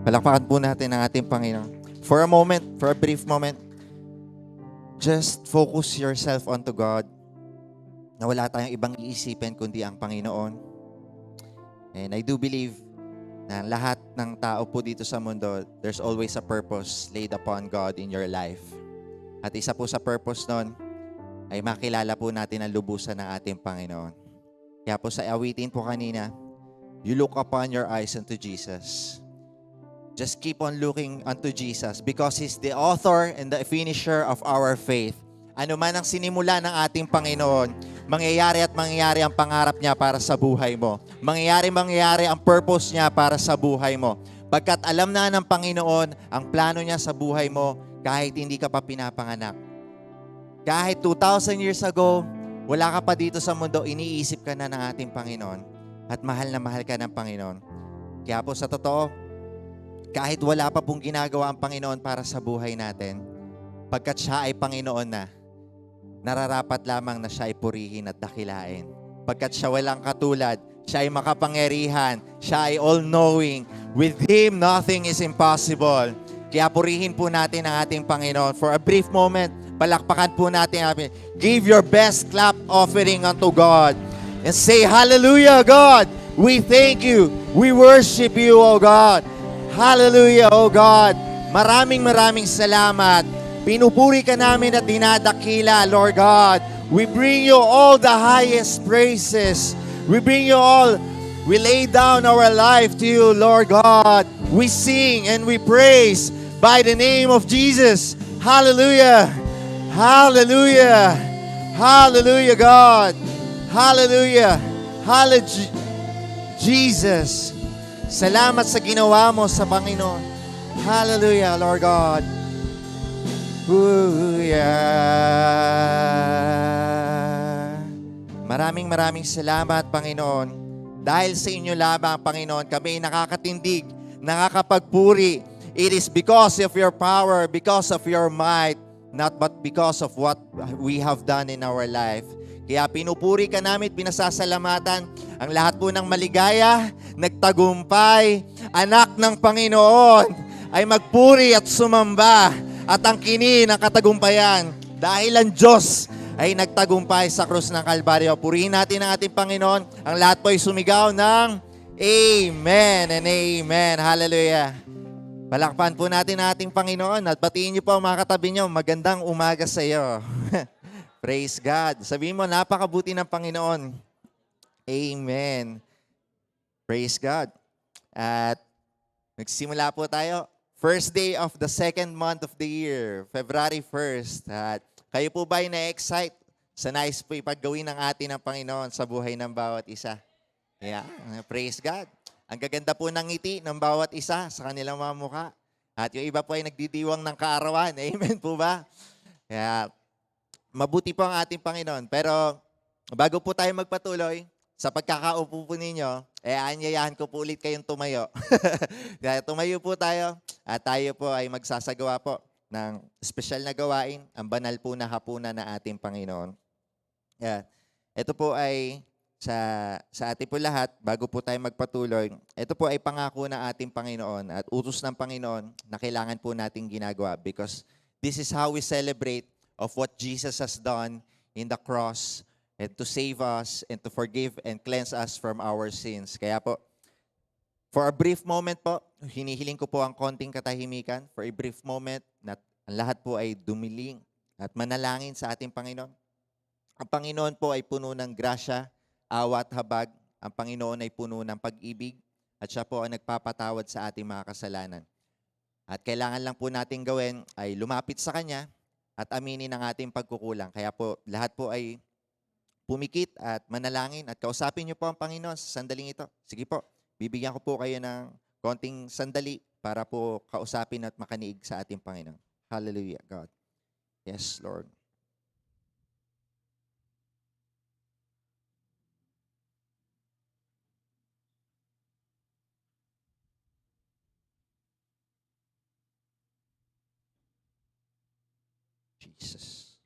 Palakpakan po natin ang ating Panginoon. For a moment, for a brief moment, just focus yourself onto God, na wala tayong ibang iisipin kundi ang Panginoon. And I do believe na lahat ng tao po dito sa mundo, there's always a purpose laid upon God in your life. At isa po sa purpose nun ay makilala po natin ang lubusan ng ating Panginoon. Kaya po sa awitin po kanina, you look upon your eyes unto Jesus. Just keep on looking unto Jesus because He's the author and the finisher of our faith. Ano man ang sinimula ng ating Panginoon, mangyayari at mangyayari ang pangarap niya para sa buhay mo. Mangyayari ang purpose niya para sa buhay mo. Pagkat alam na ng Panginoon ang plano niya sa buhay mo kahit hindi ka pa pinapanganak. Kahit 2,000 years ago, wala ka pa dito sa mundo, iniisip ka na ng ating Panginoon at mahal na mahal ka ng Panginoon. Kaya po sa totoo, kahit wala pa pong ginagawa ang Panginoon para sa buhay natin, pagkat siya ay Panginoon na, nararapat lamang na siya ay purihin at dakilain. Pagkat siya walang katulad, siya ay makapangyarihan, siya ay all-knowing. With Him, nothing is impossible. Kaya purihin po natin ang ating Panginoon. For a brief moment, palakpakan po natin. Give your best clap offering unto God. And say, Hallelujah, God! We thank you. We worship you, O God. Hallelujah, O God. Maraming salamat. Pinupuri ka namin at dinadakila, Lord God. We bring you all the highest praises. We bring you all. We lay down our life to you, Lord God. We sing and we praise by the name of Jesus. Hallelujah. Hallelujah. Hallelujah, God. Hallelujah. Hallelujah, Jesus. Salamat sa ginawa mo sa Panginoon. Hallelujah, Lord God. Maraming salamat, Panginoon. Dahil sa inyo lamang, Panginoon, kami nakakatindig, nakakapagpuri. It is because of your power, because of your might, not but because of what we have done in our life. Kaya pinupuri ka namin, pinasasalamatan ang lahat po ng maligaya, nagtagumpay, anak ng Panginoon ay magpuri at sumamba at ang kini ng katagumpayan dahil ang Diyos ay nagtagumpay sa krus ng Kalbaryo. Purihin natin ang ating Panginoon. Ang lahat po ay sumigaw ng Amen and Amen. Hallelujah. Palakpan po natin ang ating Panginoon at batiin niyo po ang mga katabi niyo. Magandang umaga sa iyo. Praise God. Sabihin mo, napakabuti ng Panginoon. Amen. Praise God. At nagsimula po tayo. First day of the second month of the year, February 1st. At kayo po ba ay na-excite sa nais po ipaggawin ng atin ng Panginoon sa buhay ng bawat isa? Yeah. Praise God. Ang gaganda po ng ngiti ng bawat isa sa kanilang mga mukha. At yung iba po ay nagdidiwang ng kaarawan. Amen po ba? Kaya mabuti po ang ating Panginoon. Pero bago po tayo magpatuloy, sa pagkakaupo po ninyo, aanyayahan ko po ulit kayong tumayo. Kaya tumayo po tayo at tayo po ay magsasagawa po ng espesyal na gawain, ang banal po na hapunan na ating Panginoon. Yeah. Ito po ay sa ating po lahat, bago po tayo magpatuloy, ito po ay pangako ng ating Panginoon at utos ng Panginoon na kailangan po nating ginagawa because this is how we celebrate of what Jesus has done in the cross and to save us and to forgive and cleanse us from our sins. Kaya po, for a brief moment po, hinihiling ko po ang konting katahimikan for a brief moment na ang lahat po ay dumiling at manalangin sa ating Panginoon. Ang Panginoon po ay puno ng grasya, awa at habag. Ang Panginoon ay puno ng pag-ibig at siya po ang nagpapatawad sa ating mga kasalanan. At kailangan lang po natin gawin ay lumapit sa Kanya at aminin ang ating pagkukulang. Kaya po, lahat po ay pumikit at manalangin at kausapin niyo po ang Panginoon sa sandaling ito. Sige po, bibigyan ko po kayo ng konting sandali para po kausapin at makaniig sa ating Panginoon. Hallelujah, God. Yes, Lord. Jesus.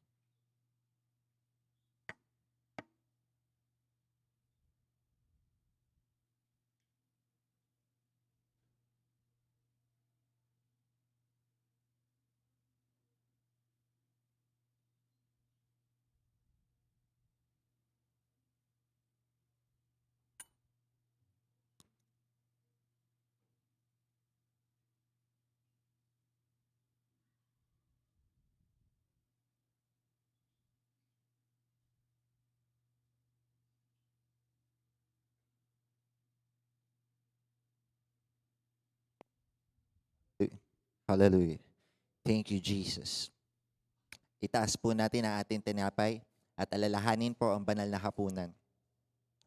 Hallelujah. Thank you, Jesus. Itaas po natin ang ating tinapay at alalahanin po ang banal na hapunan.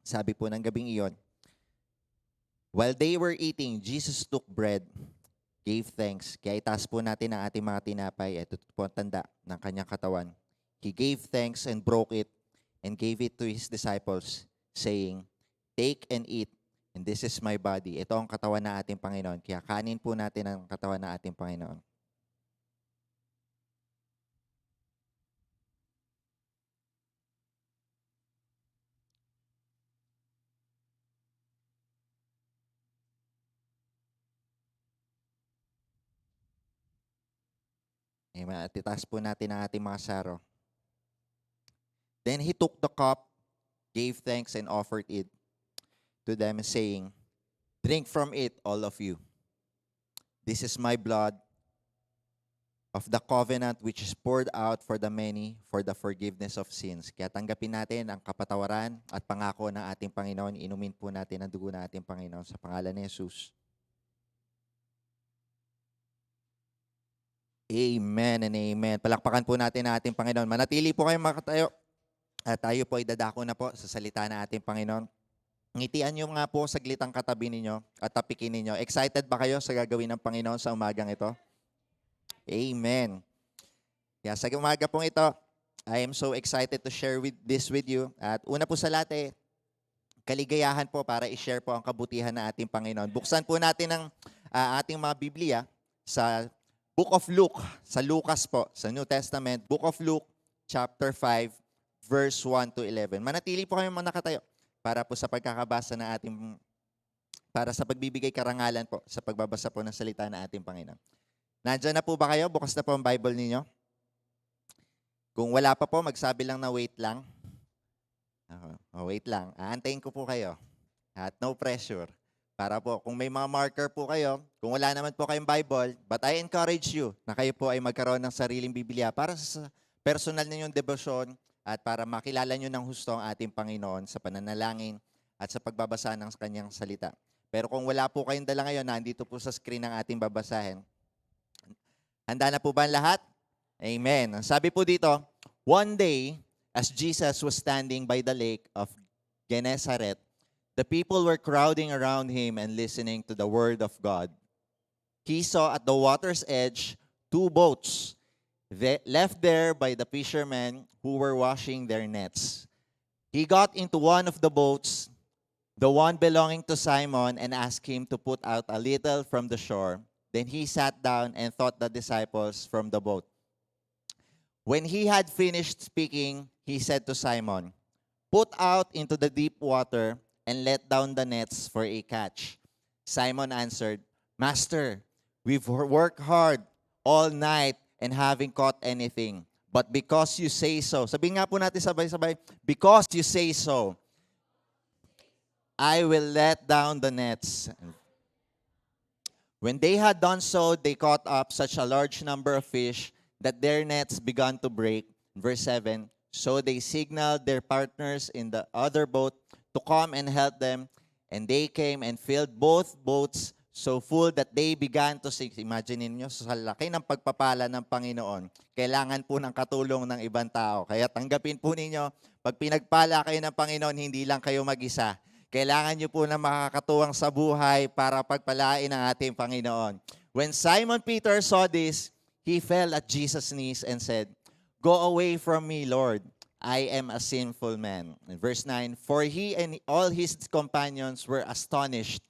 Sabi po ng gabing iyon, while they were eating, Jesus took bread, gave thanks. Kaya itaas po natin ang ating mga tinapay. Ito po ang tanda ng kanyang katawan. He gave thanks and broke it and gave it to His disciples, saying, take and eat, and this is my body. Ito ang katawan na ating Panginoon. Kaya kanin po natin ang katawan na ating Panginoon. Amen. At itaas po natin ang ating mga saro. Then He took the cup, gave thanks, and offered it to them, saying, drink from it, all of you. This is my blood of the covenant which is poured out for the many for the forgiveness of sins. Kaya tanggapin natin ang kapatawaran at pangako ng ating Panginoon. Inumin po natin ang dugo ng ating Panginoon sa pangalan ni Jesus. Amen and amen. Palakpakan po natin ang ating Panginoon. Manatili po kayong makatayo at tayo po ay dadako na po sa salita ng ating Panginoon. Ngitian nyo nga po saglit ang katabi ninyo at tapikin ninyo. Excited ba kayo sa gagawin ng Panginoon sa umagang ito? Amen. Kaya sa umaga pong ito, I am so excited to share this with you. At una po sa lahat, kaligayahan po para i-share po ang kabutihan ng ating Panginoon. Buksan po natin ang ating mga Biblia sa Book of Luke, sa Lucas po, sa New Testament, Book of Luke, chapter 5, verse 1 to 11. Manatili po kayong nakatayo para po sa pagkakabasa na ating, para sa pagbibigay karangalan po, sa pagbabasa po ng salita ng ating Panginoon. Nandiyan na po ba kayo? Bukas na po ang Bible ninyo. Kung wala pa po, magsabi lang na wait lang. Wait lang. Aantayin ko po kayo. At no pressure. Para po, kung may mga marker po kayo, kung wala naman po kayong Bible, but I encourage you na kayo po ay magkaroon ng sariling Biblia para sa personal ninyong debosyon at para makilala nyo ng husto ang ating Panginoon sa pananalangin at sa pagbabasa ng kanyang salita. Pero kung wala po kayong dala ngayon, nandito po sa screen ang ating babasahin. Handa na po ba ang lahat? Amen. Sabi po dito, one day, as Jesus was standing by the lake of Gennesaret, the people were crowding around him and listening to the word of God. He saw at the water's edge 2 boats left there by the fishermen who were washing their nets. He got into one of the boats, the one belonging to Simon, and asked him to put out a little from the shore. Then he sat down and taught the disciples from the boat. When he had finished speaking, he said to Simon, put out into the deep water and let down the nets for a catch. Simon answered, Master, we've worked hard all night and haven't caught anything. But because you say so, sabihin nga po natin sabay-sabay, because you say so, I will let down the nets. When they had done so, they caught up such a large number of fish that their nets began to break. Verse 7, so they signaled their partners in the other boat to come and help them, and they came and filled both boats so full that they began to sink. Imagine niyo sa laki ng pagpapala ng Panginoon, kailangan po ng katulong ng ibang tao. Kaya tanggapin po ninyo, pag pinagpala kayo ng Panginoon, hindi lang kayo mag-isa. Kailangan niyo po na makakatuwang sa buhay para pagpalain ang ating Panginoon. When Simon Peter saw this, he fell at Jesus' knees and said, go away from me, Lord. I am a sinful man. In verse 9, for he and all his companions were astonished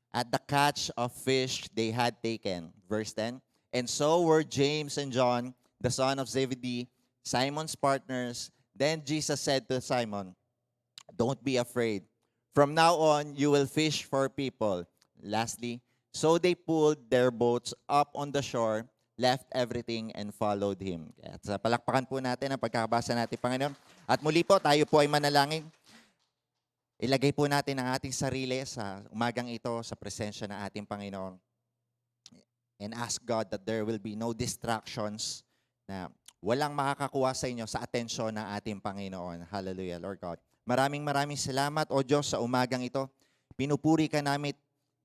at the catch of fish they had taken. Verse 10, and so were James and John, the son of Zebedee, Simon's partners. Then Jesus said to Simon, don't be afraid. From now on, you will fish for people. Lastly, so they pulled their boats up on the shore, left everything and followed him. At sa palakpakan po natin ang pagkakabasa natin, Panginoon. At muli po, tayo po ay manalangin. Ilagay po natin ang ating sarili sa umagang ito sa presensya ng ating Panginoon. And ask God that there will be no distractions, na walang makakakuha sa inyo sa atensyon ng ating Panginoon. Hallelujah, Lord God. Maraming salamat, O Diyos, sa umagang ito. Pinupuri ka namin,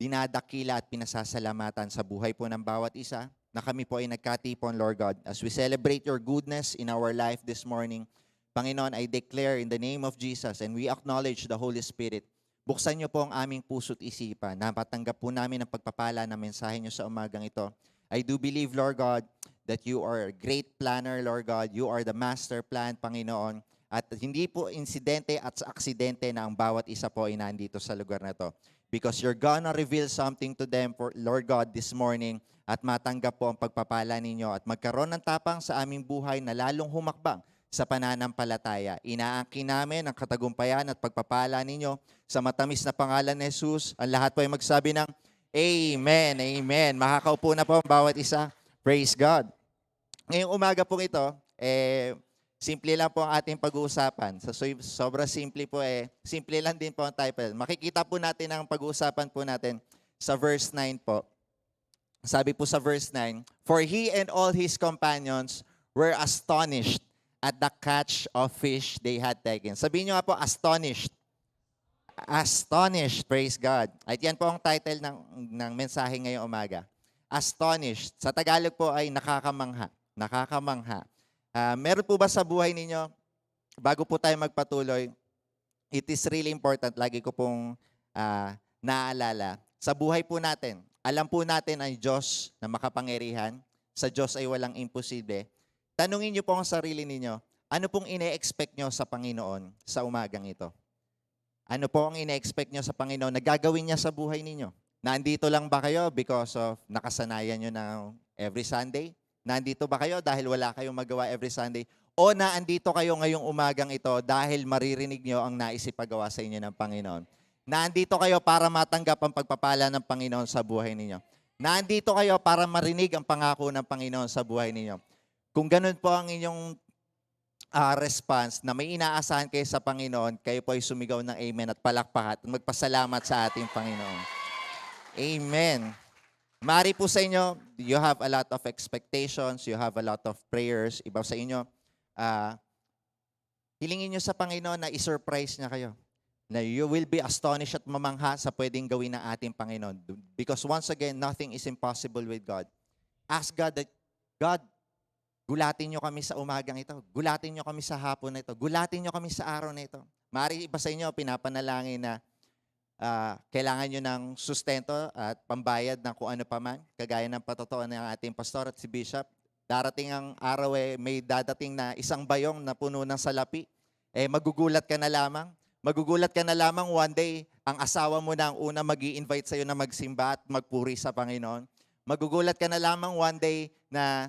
dinadakila at pinasasalamatan sa buhay po ng bawat isa. na kami po ay nagkatipon, Lord God. As we celebrate your goodness in our life this morning, Panginoon, I declare in the name of Jesus and we acknowledge the Holy Spirit, buksan niyo po ang aming puso't isipan. Napatanggap po namin ang pagpapala ng mensahe niyo sa umagang ito. I do believe, Lord God, that you are a great planner, Lord God. You are the master plan, Panginoon. At hindi po insidente at aksidente na ang bawat isa po ay nandito sa lugar na to. Because you're gonna reveal something to them, for Lord God, this morning at matanggap po ang pagpapala ninyo at magkaroon ng tapang sa aming buhay na lalong humakbang sa pananampalataya. Inaangkin namin ang katagumpayan at pagpapala ninyo sa matamis na pangalan ni Jesus. Ang lahat po ay magsabi ng Amen, Amen. Makakaupo na po ang bawat isa. Praise God. Ngayong umaga po ito, simple lang po ang ating pag-uusapan. Sobrang simple po simple lang din po ang title. Makikita po natin ang pag-uusapan po natin sa verse 9 po. Sabi po sa verse 9, "For he and all his companions were astonished at the catch of fish they had taken." Sabihin nyo nga po, astonished. Astonished, praise God. At yan po ang title ng mensahe ngayong umaga. Astonished. Sa Tagalog po ay nakakamangha. Nakakamangha. Meron po ba sa buhay ninyo, bago po tayo magpatuloy, it is really important, lagi ko pong naaalala, sa buhay po natin, alam po natin ang Diyos na makapangyarihan, sa Diyos ay walang imposible. Tanungin niyo po ang sarili ninyo, ano pong ine-expect nyo sa Panginoon sa umagang ito? Ano po ang ine-expect nyo sa Panginoon na gagawin niya sa buhay ninyo? Nandito lang ba kayo because of nakasanayan nyo na every Sunday? Nandito ba kayo dahil wala kayong magawa every Sunday? O naandito kayo ngayong umagang ito dahil maririnig nyo ang naisipagawa sa inyo ng Panginoon? Nandito kayo para matanggap ang pagpapala ng Panginoon sa buhay ninyo. Nandito kayo para marinig ang pangako ng Panginoon sa buhay ninyo. Kung ganun po ang inyong response na may inaasahan kayo sa Panginoon, kayo po ay sumigaw ng amen at palakpak at magpasalamat sa ating Panginoon. Amen. Mari po sa inyo, you have a lot of expectations, you have a lot of prayers. Iba sa inyo, hilingin nyo sa Panginoon na i-surprise niya kayo. Na you will be astonished at mamangha sa pwedeng gawin ng ating Panginoon. Because once again, nothing is impossible with God. Ask God that, God, gulatin nyo kami sa umagang ito. Gulatin nyo kami sa hapon na ito. Gulatin nyo kami sa araw na ito. Mari iba sa inyo, pinapanalangin na kailangan nyo ng sustento at pambayad ng kung ano pa man. Kagaya ng patotoo ng ating pastor at si Bishop. Darating ang araw may dadating na isang bayong na puno ng salapi. Magugulat ka na lamang. Magugulat ka na lamang one day, ang asawa mo na ang una mag-i-invite sa'yo na magsimba at magpuri sa Panginoon. Magugulat ka na lamang one day na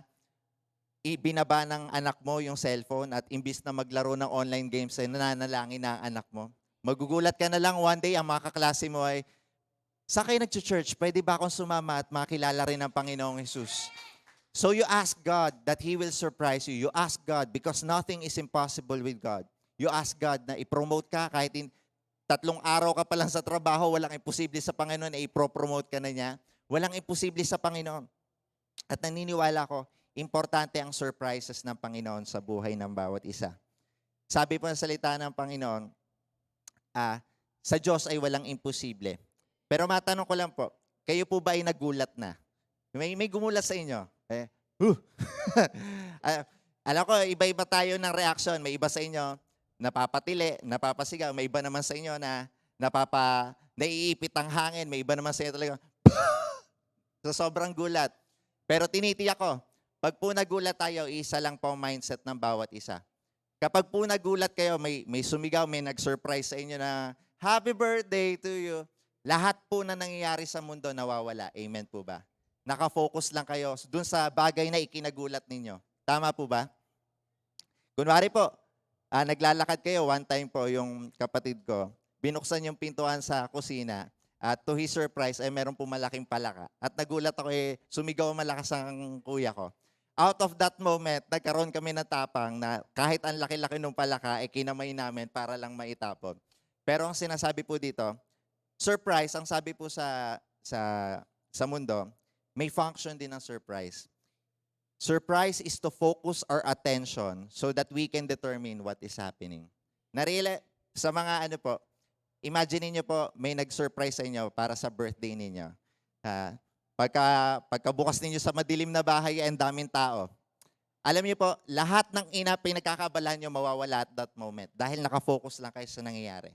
ibinaba ng anak mo yung cellphone at imbis na maglaro ng online games ay nananalangin na ang anak mo. Magugulat ka na lang one day, ang mga kaklase mo ay, saan kayo nag-church? Pwede ba akong sumama at makilala rin ang Panginoong Jesus? So you ask God that He will surprise you. You ask God because nothing is impossible with God. You ask God na i-promote ka kahit 3 araw ka pa lang sa trabaho, walang imposible sa Panginoon na i-promote ka na niya. Walang imposible sa Panginoon. At naniniwala ko, importante ang surprises ng Panginoon sa buhay ng bawat isa. Sabi po ng salita ng Panginoon, sa Diyos ay walang imposible. Pero matanong ko lang po, kayo po ba ay nagulat na? May gumulat sa inyo? Alam ko, iba-iba tayo ng reaction. May iba sa inyo, napapatili, napapasigaw. May iba naman sa inyo na naiipit ang hangin. May iba naman sa inyo talaga, so sobrang gulat. Pero tinitiyak ko, pag po nagulat tayo, isa lang po ang mindset ng bawat isa. Kapag po nagulat kayo, may sumigaw, may nag-surprise sa inyo na, happy birthday to you. Lahat po na nangyayari sa mundo nawawala. Amen po ba? Nakafocus lang kayo dun sa bagay na ikinagulat ninyo. Tama po ba? Kunwari po, naglalakad kayo, one time po yung kapatid ko, binuksan yung pintuan sa kusina at to his surprise ay meron po malaking palaka. At nagulat ako sumigaw malakas ang kuya ko. Out of that moment, nagkaroon kami ng tapang na kahit ang laki-laki ng palaka, kinamay namin para lang maitapon. Pero ang sinasabi po dito, surprise, ang sabi po sa mundo, may function din ng surprise. Surprise is to focus our attention so that we can determine what is happening. Sa mga imagine niyo po, may nag-surprise sa inyo para sa birthday ninyo. Pagkabukas ninyo sa madilim na bahay, ang daming tao. Alam niyo po, lahat ng pinagkakaabalahan nyo mawawala at that moment dahil nakafocus lang kayo sa nangyayari.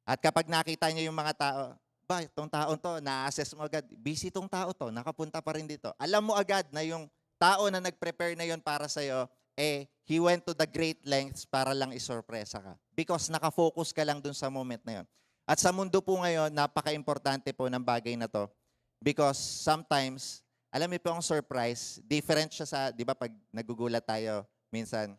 At kapag nakita nyo yung mga tao, ba, itong taon to, na-assess mo agad, busy itong tao to, nakapunta pa rin dito. Alam mo agad na yung tao na nag-prepare na yon para sa'yo, he went to the great lengths para lang isorpresa ka. Because nakafocus ka lang dun sa moment na yon. At sa mundo po ngayon, napaka-importante po ng bagay na to. Because sometimes, alam niyo po ang surprise, different siya sa, di ba, pag nagugulat tayo, minsan,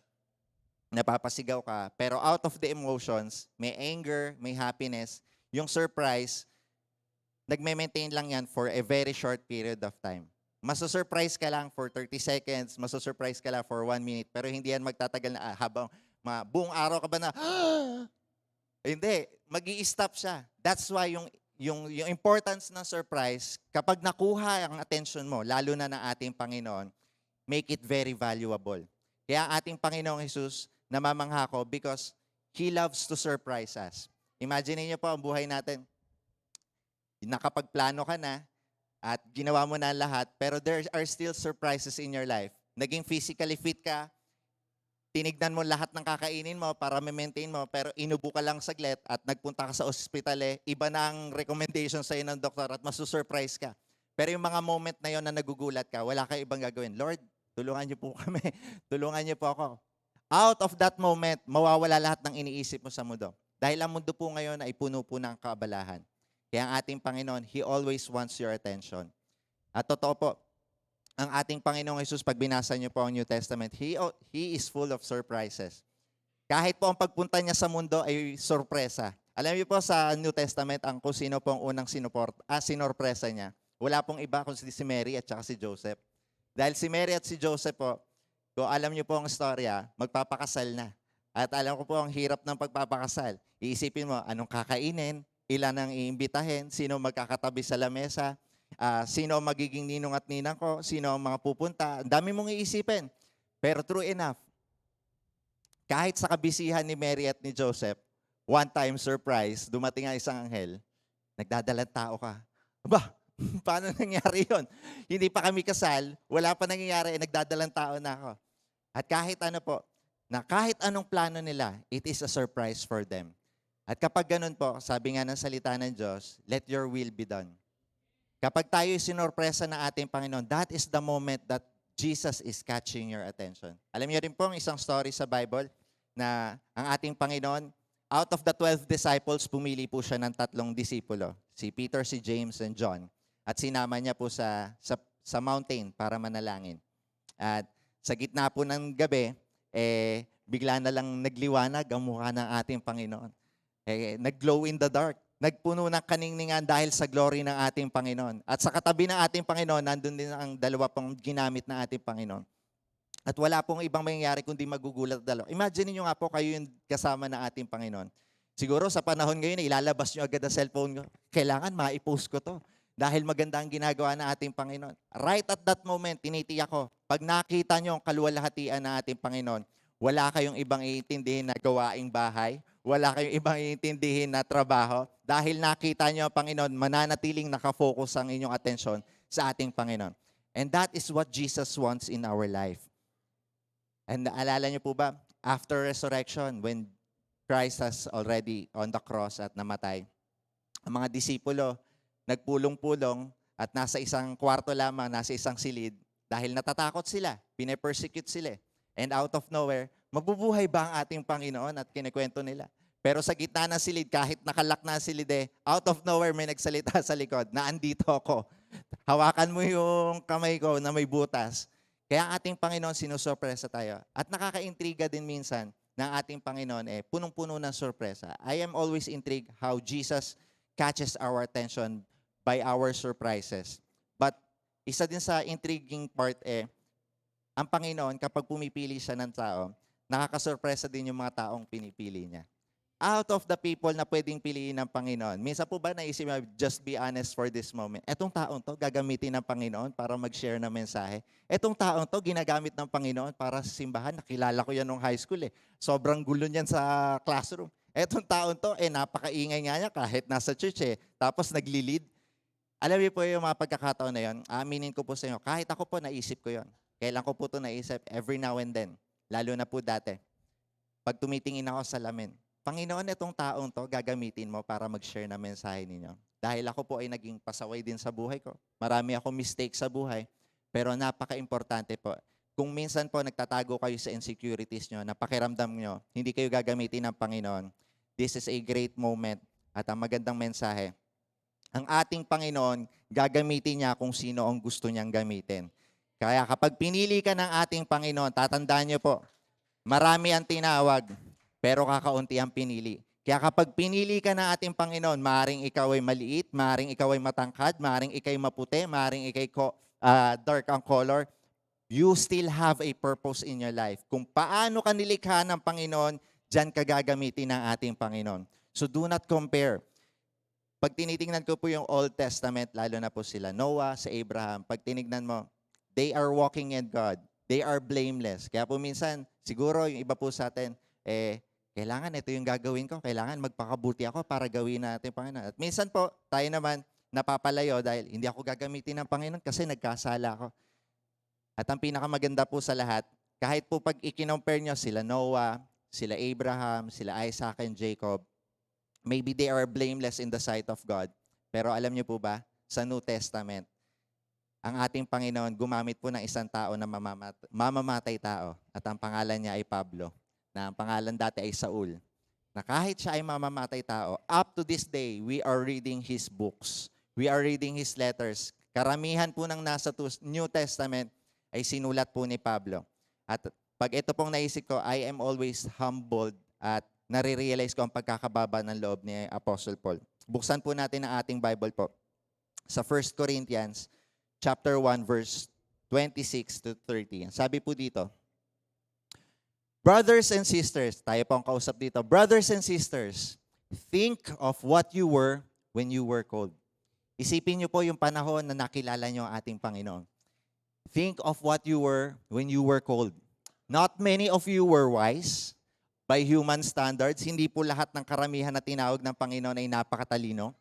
napapasigaw ka, pero out of the emotions, may anger, may happiness, yung surprise, nagme-maintain lang yan for a very short period of time. Maso-surprise ka lang for 30 seconds, maso-surprise ka lang for 1 minute, pero hindi yan magtatagal na habang buong araw ka ba na, hindi, mag-i-stop siya. That's why yung importance ng surprise, kapag nakuha ang attention mo, lalo na ng ating Panginoon, make it very valuable. Kaya ang ating Panginoong Jesus, namamangha ko because He loves to surprise us. Imagine niyo po ang buhay natin. Nakapagplano ka na at ginawa mo na ang lahat, pero there are still surprises in your life. Naging physically fit ka, tinignan mo lahat ng kakainin mo para ma-maintain mo, pero inubo ka lang saglit at nagpunta ka sa ospital, iba na ang recommendation sa'yo ng doktor at masusurprise ka. Pero yung mga moment na yon na nagugulat ka, wala kayo ibang gagawin. Lord, tulungan niyo po kami. Tulungan niyo po ako. Out of that moment, mawawala lahat ng iniisip mo sa mundo. Dahil ang mundo po ngayon ay puno po ng kaabalahan. Kaya ang ating Panginoon, He always wants your attention. At totoo po, ang ating Panginoong Jesus, pag binasa niyo po ang New Testament, He is full of surprises. Kahit po ang pagpunta niya sa mundo ay sorpresa. Alam niyo po sa New Testament, ang kung sino po ang unang sinorpresa niya. Wala pong iba kundi si Mary at saka si Joseph. Dahil si Mary at si Joseph po, kung alam niyo po ang istorya, magpapakasal na. At alam ko po ang hirap ng pagpapakasal. Iisipin mo, anong kakainin, ilan ang iimbitahin, sino magkakatabi sa lamesa, sino ang magiging ninong at ninang ko, sino ang mga pupunta. Ang dami mong iisipin. Pero true enough, kahit sa kabisihan ni Mary at ni Joseph, one time surprise, dumating ang isang anghel, nagdadalang tao ka. Aba, paano nangyari yun? Hindi pa kami kasal, wala pa nangyayari, nagdadalang tao na ako. At kahit ano po, na kahit anong plano nila, it is a surprise for them. At kapag ganun po, sabi nga ng salita ng Diyos, let your will be done. Kapag tayo sinorpresa ng ating Panginoon, that is the moment that Jesus is catching your attention. Alam niyo rin po ang isang story sa Bible na ang ating Panginoon, out of the 12 disciples, pumili po siya ng 3 disipulo. Si Peter, si James, and John. At sinama niya po sa mountain para manalangin. At sa gitna po ng gabi, bigla na lang nagliwanag ang mukha ng ating Panginoon. Nag-glow in the dark. Nagpuno ng kaningningan dahil sa glory ng ating Panginoon. At sa katabi ng ating Panginoon, nandun din ang dalawa pang ginamit ng ating Panginoon. At wala pong ibang mangyayari kundi magugulat dalawa. Imagine niyo nga po kayo yung kasama ng ating Panginoon. Siguro sa panahon ngayon, ilalabas niyo agad ang cellphone nyo. Kailangan ma-post ko to. Dahil maganda ang ginagawa ng ating Panginoon. Right at that moment, tinitiyak ko, pag nakita niyo ang kaluwalhatian ng ating Panginoon, wala kayong ibang iintindihin na gawaing bahay, wala kayong ibang iintindihin na trabaho, dahil nakita niyo ang Panginoon, mananatiling nakafocus ang inyong atensyon sa ating Panginoon. And that is what Jesus wants in our life. And naalala niyo po ba, after resurrection, when Christ has already on the cross at namatay, ang mga disipulo, nagpulong-pulong at nasa isang kwarto lamang, nasa isang silid, dahil natatakot sila, pine-persecute sila. And out of nowhere, mabubuhay ba ang ating Panginoon at kinikwento nila? Pero sa gitna ng silid, kahit nakalak na ang silid, out of nowhere may nagsalita sa likod na andito ako. Hawakan mo yung kamay ko na may butas. Kaya ang ating Panginoon, sinusurpresa tayo. At nakakaintriga din minsan ng ating Panginoon, punong-puno ng sorpresa. I am always intrigued how Jesus catches our attention by our surprises. But isa din sa intriguing part, ang Panginoon, kapag pumipili siya ng tao, nakakasurpresa din yung mga taong pinipili niya. Out of the people na pwedeng piliin ng Panginoon, minsan po ba naisip mo, just be honest for this moment, etong taong to, gagamitin ng Panginoon para mag-share ng mensahe. Etong taong to, ginagamit ng Panginoon para sa simbahan. Nakilala ko yan nung high school. Sobrang gulo niyan sa classroom. Etong taon to, napakaingay nga niya kahit nasa church. Tapos nagli-lead. Alam niyo po yung mga pagkakataon na yun, aaminin ko po sa inyo, kahit ako po naisip ko yun. Kailan ko po ito naisip? Every now and then. Lalo na po dati. Pag tumitingin ako sa salamin, Panginoon, itong taong to, gagamitin mo para mag-share ng mensahe ninyo. Dahil ako po ay naging pasaway din sa buhay ko. Marami akong mistake sa buhay, pero napaka-importante po. Kung minsan po nagtatago kayo sa insecurities nyo, napakiramdam nyo, hindi kayo gagamitin ng Panginoon, this is a great moment at ang magandang mensahe. Ang ating Panginoon, gagamitin niya kung sino ang gusto niyang gamitin. Kaya kapag pinili ka ng ating Panginoon, tatandaan niyo po, marami ang tinawag, pero kakaunti ang pinili. Kaya kapag pinili ka ng ating Panginoon, maaaring ikaw ay maliit, maaaring ikaw ay matangkad, maaaring ikay maputi, maaaring ikay dark ang color, you still have a purpose in your life. Kung paano ka nilikha ng Panginoon, dyan ka gagamitin ng ating Panginoon. So do not compare. Pag tinitingnan ko po yung Old Testament, lalo na po sila Noah, sa Abraham, pag tinignan mo, they are walking in God. They are blameless. Kaya po minsan, siguro yung iba po sa atin, kailangan ito yung gagawin ko. Kailangan magpakabuti ako para gawin natin, Panginoon. At minsan po, tayo naman napapalayo dahil hindi ako gagamitin ng Panginoon kasi nagkasala ako. At ang pinakamaganda po sa lahat, kahit po pag ikinompare nyo sila Noah, sila Abraham, sila Isaac and Jacob, maybe they are blameless in the sight of God. Pero alam niyo po ba, sa New Testament, ang ating Panginoon gumamit po ng isang tao na mamamatay tao. At ang pangalan niya ay Pablo, na ang pangalan dati ay Saul. Na kahit siya ay mamamatay tao, up to this day, we are reading his books. We are reading his letters. Karamihan po ng nasa New Testament ay sinulat po ni Pablo. At pag ito pong naisip ko, I am always humbled at nare-realize ko ang pagkakababa ng loob ni Apostle Paul. Buksan po natin ang ating Bible po. Sa 1 Corinthians chapter 1 verse 26 to 30. Sabi po dito, brothers and sisters, tayo po ang kausap dito. Brothers and sisters, think of what you were when you were called. Isipin niyo po yung panahon na nakilala niyo ang ating Panginoon. Think of what you were when you were called. Not many of you were wise by human standards. Hindi po lahat ng karamihan na tinawag ng Panginoon ay napakatalino.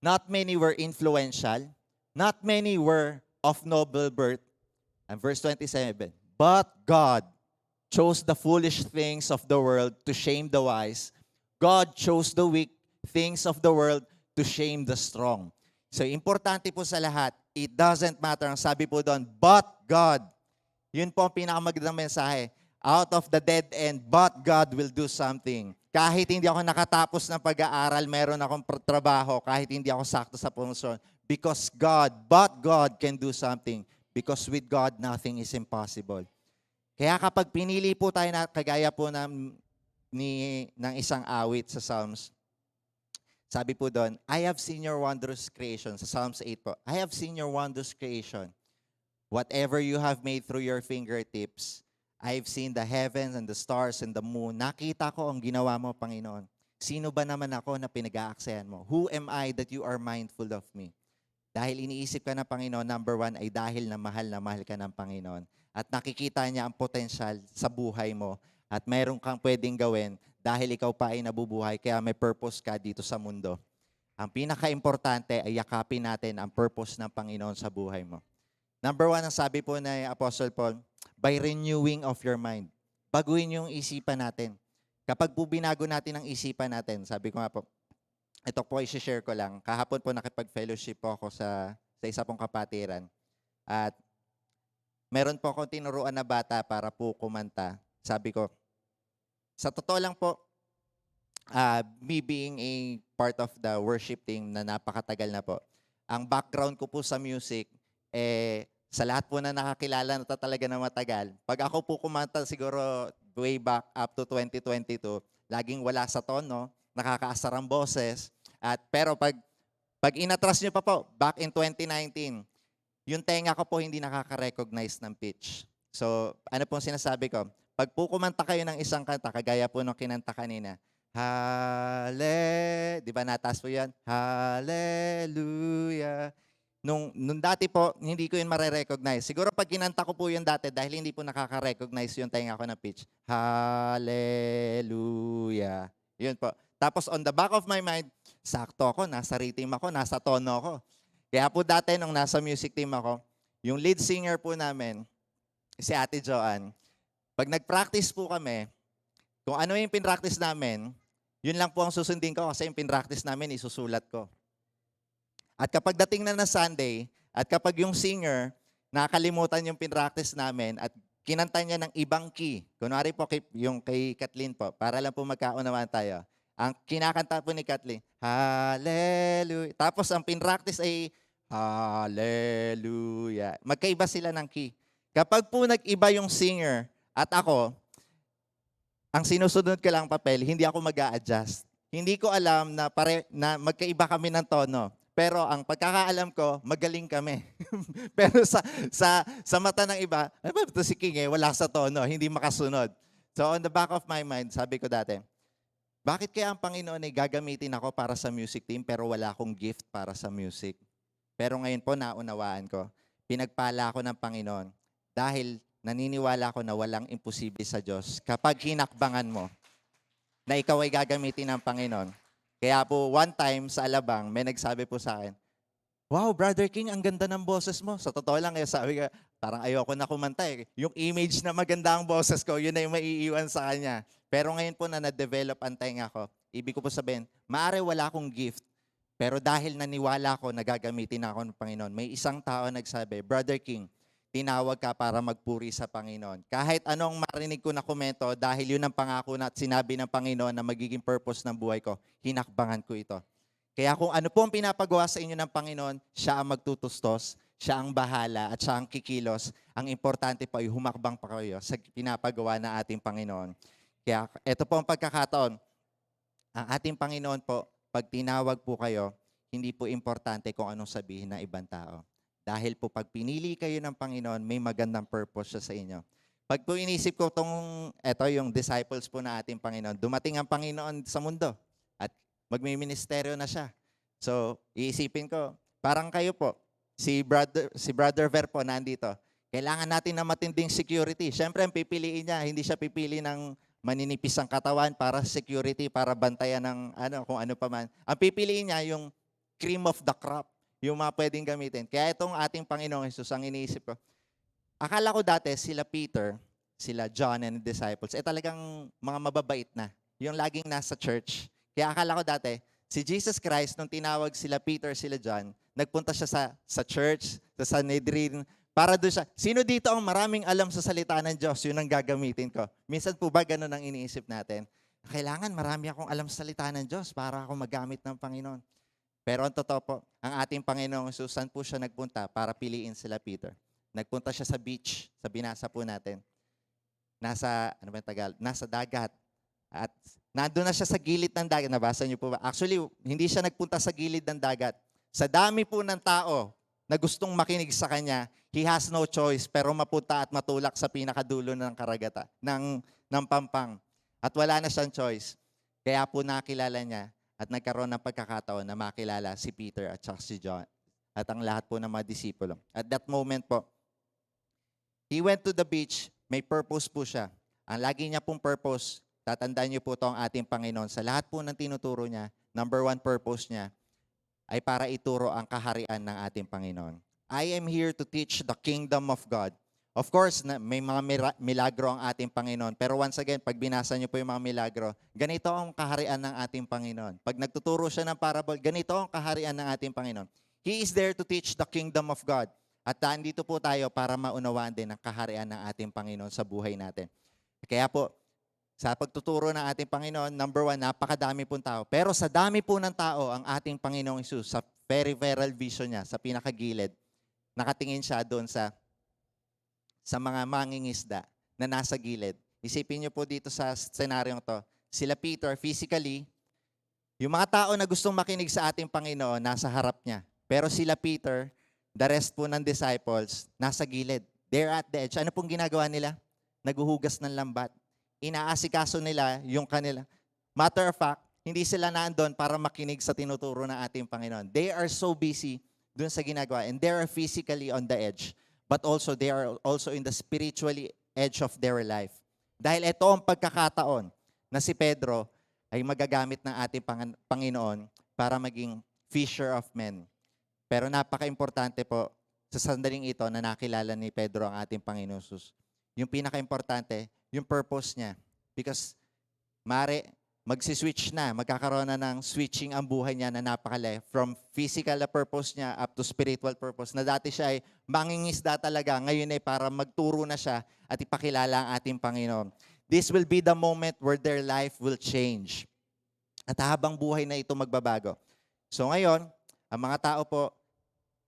Not many were influential. Not many were of noble birth. And verse 27, but God chose the foolish things of the world to shame the wise. God chose the weak things of the world to shame the strong. So, importante po sa lahat, it doesn't matter. Ang sabi po doon, but God. Yun po ang pinakamagandang mensahe. Out of the dead end, but God will do something. Kahit hindi ako nakatapos ng pag-aaral, meron akong trabaho, kahit hindi ako sakto sa pumusyon. Because God, but God can do something. Because with God, nothing is impossible. Kaya kapag pinili po tayo na kagaya po ng isang awit sa Psalms, sabi po doon, I have seen your wondrous creation. Sa Psalms 8 po, I have seen your wondrous creation. Whatever you have made through your fingertips, I've seen the heavens and the stars and the moon. Nakita ko ang ginawa mo, Panginoon. Sino ba naman ako na pinag-aaksayan mo? Who am I that you are mindful of me? Dahil iniisip ka ng Panginoon, number one, ay dahil na mahal ka ng Panginoon. At nakikita niya ang potensyal sa buhay mo. At mayroon kang pwedeng gawin dahil ikaw pa ay nabubuhay, kaya may purpose ka dito sa mundo. Ang pinaka-importante ay yakapin natin ang purpose ng Panginoon sa buhay mo. Number one, ang sabi po ni Apostle Paul, by renewing of your mind. Baguhin yung isipan natin. Kapag po binago natin ang isipan natin, sabi ko nga po, ito po i-share ko lang. Kahapon po nakipag-fellowship po ako sa isa pong kapatiran. At meron po akong tinuruan na bata para po kumanta. Sabi ko, sa totoo lang po, me being a part of the worship team na napakatagal na po, ang background ko po sa music, sa lahat po na nakakilala na talaga na matagal, pag ako po kumanta siguro way back up to 2022, laging wala sa tono, nakakaasar ang boses. Pero pag inatras nyo pa po, back in 2019, yung tenga ko po hindi nakaka-recognize ng pitch. So, ano pong sinasabi ko? Pag po kumanta kayo ng isang kanta, kagaya po nung kinanta kanina, di ba nataas po yan? Hallelujah. Nung dati po, hindi ko yun mare-recognize. Siguro pag kinanta ko po yun dati, dahil hindi po nakaka-recognize yung tenga ko ng pitch, Hallelujah. Yun po. Tapos on the back of my mind, sakto ako, nasa rhythm ako, nasa tono ako. Kaya po dati nung nasa music team ako, yung lead singer po namin, si Ate Joanne, pag nag-practice po kami, kung ano yung pinractice namin, yun lang po ang susundin ko kasi yung pinractice namin isusulat ko. At kapag dating na Sunday, at kapag yung singer, nakakalimutan yung pinractice namin at kinanta niya ng ibang key. Kunwari po yung kay Kathleen po, para lang po magkaunawaan tayo. Ang kinakanta po ni Kathleen, Hallelujah. Tapos ang pinractice ay Hallelujah. Magkaiba sila ng key. Kapag po nag-iba yung singer at ako, ang sinusunod ko lang papel, hindi ako mag-a-adjust. Hindi ko alam na magkaiba kami ng tono. Pero ang pagkakaalam ko, magaling kami. Pero sa mata ng iba, ano ba ito si King wala sa tono, hindi makasunod. So on the back of my mind, sabi ko dati, bakit kaya ang Panginoon ay gagamitin ako para sa music team pero wala akong gift para sa music? Pero ngayon po naunawaan ko, pinagpala ako ng Panginoon dahil naniniwala ako na walang imposible sa Diyos kapag hinakbangan mo na ikaw ay gagamitin ng Panginoon. Kaya po, one time sa Alabang, may nagsabi po sa akin, wow, Brother King, ang ganda ng boses mo. Sa totoo lang, sabi ko, parang ayoko na kumanta eh. Yung image na maganda ang boses ko, yun na yung maiiwan sa kanya. Pero ngayon po na na-develop ang tenga ko, ibig ko po sabihin, maaari wala akong gift, pero dahil naniwala ko na gagamitin ako ng Panginoon, may isang tao nagsabi, Brother King, tinawag ka para magpuri sa Panginoon. Kahit anong marinig ko na komento, dahil yun ang pangako na at sinabi ng Panginoon na magiging purpose ng buhay ko, hinakbangan ko ito. Kaya kung ano po ang pinapagawa sa inyo ng Panginoon, siya ang magtutustos, siya ang bahala, at siya ang kikilos. Ang importante po ay humakbang pa kayo sa pinapagawa ng ating Panginoon. Kaya ito po ang pagkakataon. Ang ating Panginoon po, pag tinawag po kayo, hindi po importante kung anong sabihin ng ibang tao. Dahil po pag pinili kayo ng Panginoon, may magandang purpose siya sa inyo. Pag po inisip ko eto yung disciples po na ating Panginoon, dumating ang Panginoon sa mundo at magmi-ministeryo na siya. So, iisipin ko, parang kayo po, si Brother Ver po nandito, kailangan natin ng matinding security. Siyempre, ang pipiliin niya, hindi siya pipili ng maninipis ang katawan para security, para bantayan ng kung ano pa man. Ang pipiliin niya yung cream of the crop, yung mga pwedeng gamitin. Kaya itong ating Panginoong Jesus, ang iniisip ko, akala ko dati sila Peter, sila John and the disciples, talagang mga mababait na. Yung laging nasa church. Kaya akala ko dati, si Jesus Christ, nung tinawag sila Peter, sila John, nagpunta siya sa church, sa Sanhedrin, para doon siya. Sino dito ang maraming alam sa salita ng Diyos? Yun ang gagamitin ko. Minsan po ba ganun ang iniisip natin? Kailangan marami akong alam sa salita ng Diyos para ako magamit ng Panginoon. Pero ang totoo po, ang ating Panginoong Jesus, saan po siya nagpunta para piliin sila Peter? Nagpunta siya sa beach, sa binasa po natin. Nasa dagat. At nandun na siya sa gilid ng dagat. Nabasa niyo po ba? Actually, hindi siya nagpunta sa gilid ng dagat. Sa dami po ng tao na gustong makinig sa kanya, he has no choice pero mapunta at matulak sa pinakadulo ng karagata, ng pampang. At wala na siyang choice. Kaya po nakilala niya at nagkaroon ng pagkakataon na makilala si Peter at saka si John at ang lahat po ng mga disipulo. At that moment po, he went to the beach, may purpose po siya. Ang lagi niya pong purpose, tatandaan niyo po ito ang ating Panginoon. Sa lahat po ng tinuturo niya, number one purpose niya ay para ituro ang kaharian ng ating Panginoon. I am here to teach the kingdom of God. Of course, may mga milagro ang ating Panginoon. Pero once again, pag binasa niyo po yung mga milagro, ganito ang kaharian ng ating Panginoon. Pag nagtuturo siya ng parable, ganito ang kaharian ng ating Panginoon. He is there to teach the kingdom of God. At nandito po tayo para maunawaan din ang kaharian ng ating Panginoon sa buhay natin. Kaya po, sa pagtuturo ng ating Panginoon, number one, napakadami pong tao. Pero sa dami po ng tao, ang ating Panginoong Isus, sa peripheral vision niya, sa pinakagilid, nakatingin siya doon sa mga mangingisda na nasa gilid. Isipin niyo po dito sa senaryong to, sila Peter, physically, yung mga tao na gustong makinig sa ating Panginoon, nasa harap niya. Pero sila Peter, the rest po ng disciples, nasa gilid. They're at the edge. Ano pong ginagawa nila? Naguhugas ng lambat. Inaasikaso nila yung kanila. Matter of fact, hindi sila naandun para makinig sa tinuturo ng ating Panginoon. They are so busy dun sa ginagawa and they are physically on the edge. But also, they are also in the spiritually edge of their life. Dahil ito ang pagkakataon na si Pedro ay magagamit ng ating Panginoon para maging fisher of men. Pero napaka-importante po sa sandaling ito na nakilala ni Pedro ang ating Panginoon Jesus. Yung pinaka-importante, yung purpose niya. Because magsiswitch na, magkakaroon na ng switching ang buhay niya na napakalayo. From physical na purpose niya up to spiritual purpose. Na dati siya ay mangingisda talaga, ngayon ay para magturo na siya at ipakilala ang ating Panginoon. This will be the moment where their life will change. At habang buhay na ito magbabago. So ngayon, ang mga tao po,